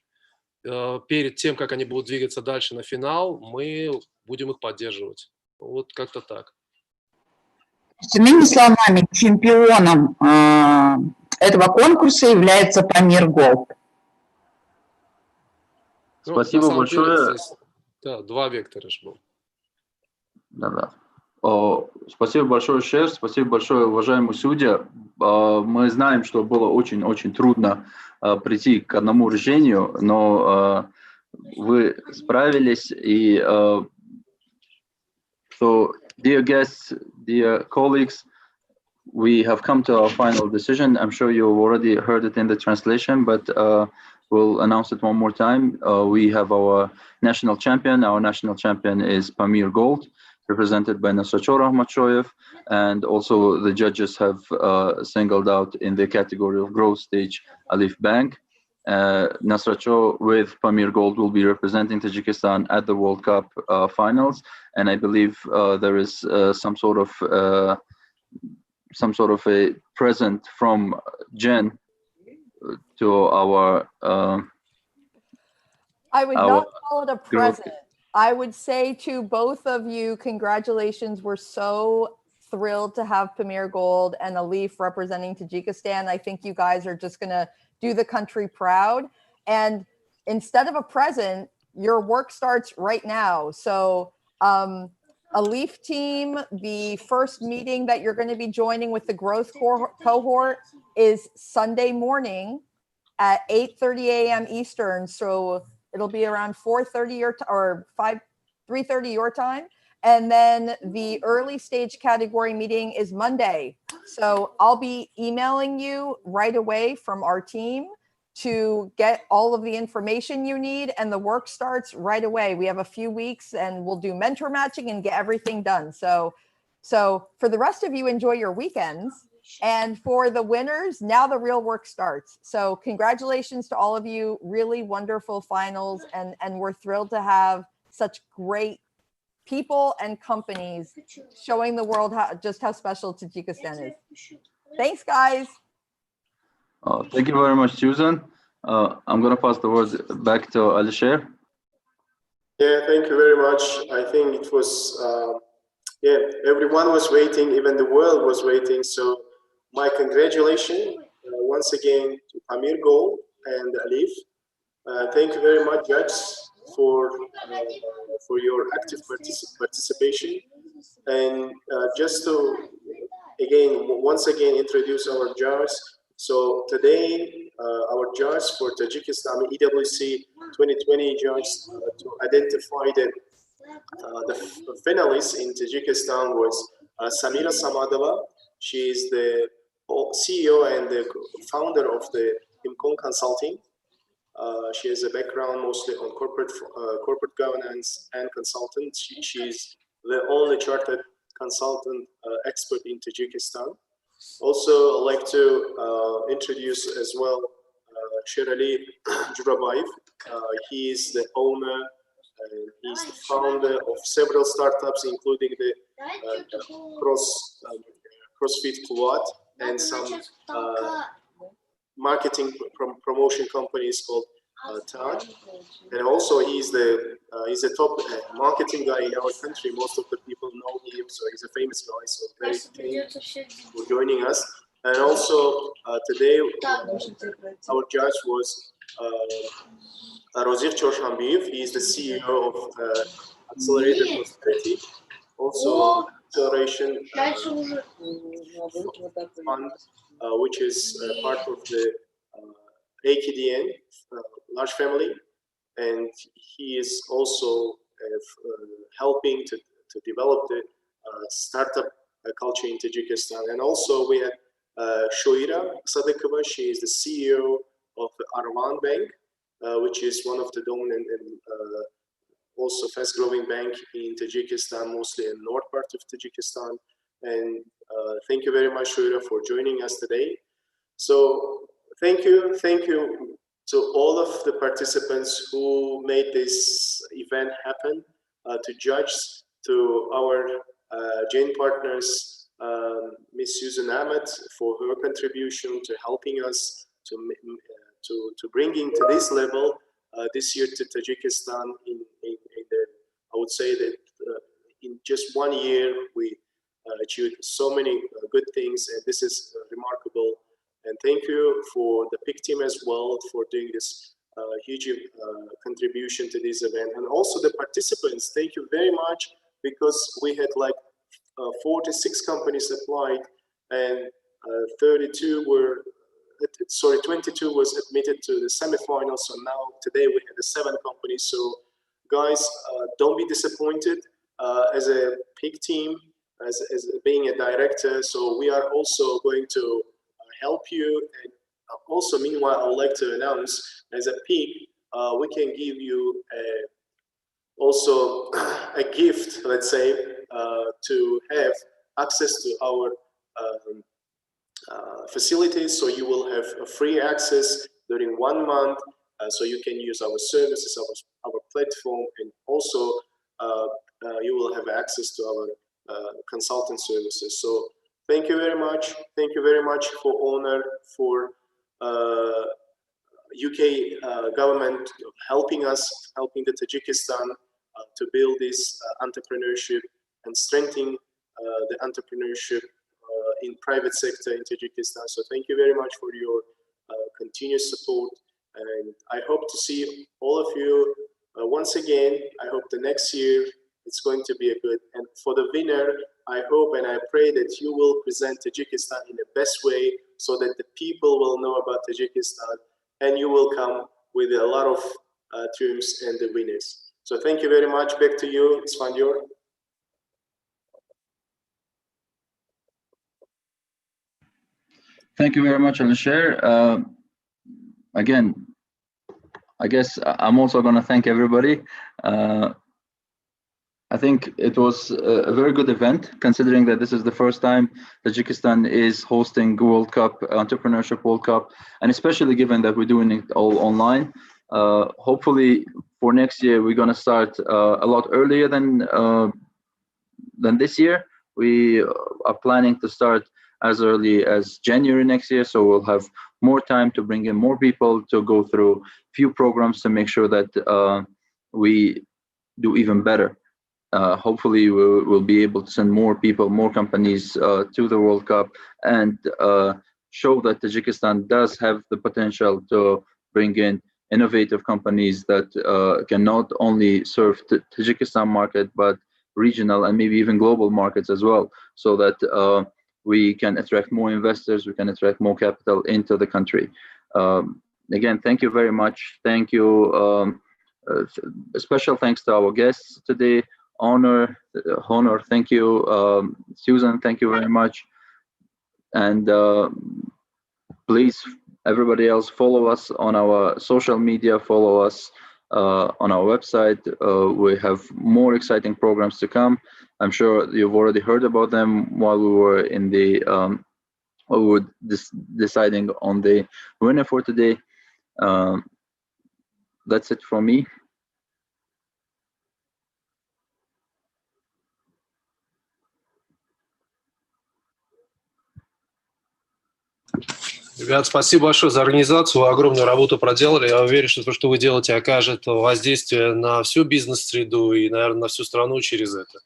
[SPEAKER 6] перед тем, как они будут двигаться дальше на финал, мы будем их поддерживать. Вот как-то так.
[SPEAKER 12] Иными словами, чемпионом этого конкурса является Памир Голд.
[SPEAKER 1] Спасибо большое.
[SPEAKER 6] Деле, здесь, да, два вектора же был.
[SPEAKER 1] Да. Спасибо большое, Шер, спасибо большое, уважаемые судьи. Мы знаем, что было очень-очень трудно прийти к одному решению, но вы справились. И so, dear guests, dear colleagues, we have come to our final decision. I'm sure you already heard it in the translation, but we'll announce it one more time. We have our national champion. Our national champion is Pamir Gold, represented by Nasracho Rahmatshoyev, and also the judges have singled out in the category of growth stage Alif Bank. Nasracho with Pamir Gold will be representing Tajikistan at the World Cup finals, and I believe there is some sort of a present from Jen to our.
[SPEAKER 3] I would not call it a present. I would say to both of you, congratulations. We're so thrilled to have Pamir Gold and Alif representing Tajikistan. I think you guys are just going to do the country proud. And instead of a present, your work starts right now. So Alif team, the first meeting that you're going to be joining with the growth cohort is Sunday morning at 8:30 a.m. Eastern. So it'll be around 4:30 or 3:30 your time. And then the early stage category meeting is Monday. So I'll be emailing you right away from our team to get all of the information you need, and the work starts right away. We have a few weeks and we'll do mentor matching and get everything done. So for the rest of you, enjoy your weekends. And for the winners, now the real work starts. So congratulations to all of you, really wonderful finals. And we're thrilled to have such great people and companies showing the world just how special Tajikistan is. Thanks, guys.
[SPEAKER 1] Thank you very much, Susan. I'm going to pass the word back to Alisher.
[SPEAKER 15] Yeah, thank you very much. I think it was, yeah, everyone was waiting, even the world was waiting. So my congratulations once again to Amir Gold and Alif. Thank you very much, judges, for your active participation. And just to, once again, introduce our judges. So today, our judges for Tajikistan, EWC 2020 judges to identify the finalists in Tajikistan was Samira Samadova. She is the CEO and the founder of the Imkon Consulting. She has a background mostly on corporate governance and consultant. She is the only chartered consultant expert in Tajikistan. Also, I'd like to introduce as well Sherali Jurabayev. He is the owner and he's the founder of several startups, including the CrossFit Quad and some marketing promotion companies called Taj. And also he's a top marketing guy in our country. Most of the people know him, so he's a famous guy. So very thank you for joining us. And also today our judge was Rozif Chorshambiyev. He is the CEO of Accelerated Prosperity, also Acceleration Fund, which is part of the AKDN, large family, and he is also helping to develop the startup culture in Tajikistan. And also we had Shoira Sadikova. She is the CEO of the Arman Bank, which is one of the dominant and also fast-growing bank in Tajikistan, mostly in north part of Tajikistan. And thank you very much, Shoira, for joining us today. So thank you to all of the participants who made this event happen, to judge, to our joint partners, Ms. Susan Ahmed for her contribution to helping us to bringing to this level this year to Tajikistan in the, I would say that in just 1 year we achieved so many good things, and this is remarkable. And thank you for the PIC team as well for doing this huge contribution to this event. And also the participants, thank you very much, because we had like 46 companies applied and 22 was admitted to the semifinals. So now today we have 7 companies. So guys, don't be disappointed. As a PIC team, as being a director, so we are also going to help you. And also, meanwhile, I would like to announce, as a PIC, we can give you also a gift, let's say, to have access to our facilities. So you will have a free access during 1 month, so you can use our services, our platform, and also you will have access to our consultant services. So thank you very much. Thank you very much for honor, for UK government helping us, helping the Tajikistan to build this entrepreneurship and strengthen the entrepreneurship in private sector in Tajikistan. So thank you very much for your continuous support. And I hope to see all of you once again. I hope the next year it's going to be a good. And for the winner, I hope and I pray that you will present Tajikistan in the best way so that the people will know about Tajikistan and you will come with a lot of triumphs and the winners. So thank you very much. Back to you, Svandior.
[SPEAKER 1] Thank you very much, Alisher. Again, I guess I'm also going to thank everybody. I think it was a very good event, considering that this is the first time Tajikistan is hosting World Cup, Entrepreneurship World Cup, and especially given that we're doing it all online. Hopefully for next year, we're going to start a lot earlier than this year. We are planning to start as early as January next year, so we'll have more time to bring in more people, to go through few programs to make sure that we do even better. Hopefully we'll be able to send more people, more companies to the World Cup, and show that Tajikistan does have the potential to bring in innovative companies that can not only serve the Tajikistan market, but regional and maybe even global markets as well, so that we can attract more investors, we can attract more capital into the country. Again, thank you very much. Thank you. Special thanks to our guests today. Honor, thank you. Susan, thank you very much. And please, everybody else, follow us on our social media, follow us on our website. We have more exciting programs to come. I'm sure you've already heard about them while we were in the while we were deciding on the winner for today. That's it from me.
[SPEAKER 6] Ребят, спасибо большое за организацию, вы огромную работу проделали. Я уверен, что то, что вы делаете, окажет воздействие на всю бизнес-среду и, наверное, на всю страну через это.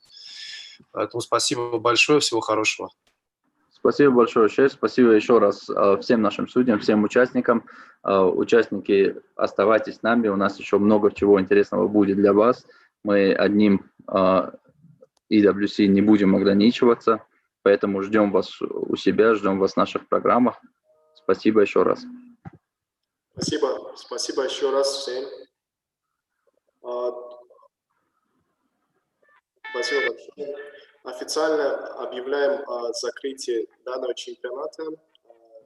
[SPEAKER 6] Поэтому спасибо большое, всего хорошего.
[SPEAKER 1] Спасибо большое, шеф. Спасибо еще раз всем нашим судьям, всем участникам. Участники, оставайтесь с нами, у нас еще много чего интересного будет для вас. Мы одним EWC не будем ограничиваться, поэтому ждем вас у себя, ждем вас в наших программах. Спасибо еще раз.
[SPEAKER 15] Спасибо еще раз всем. Спасибо большое. Официально объявляем о закрытии данного чемпионата.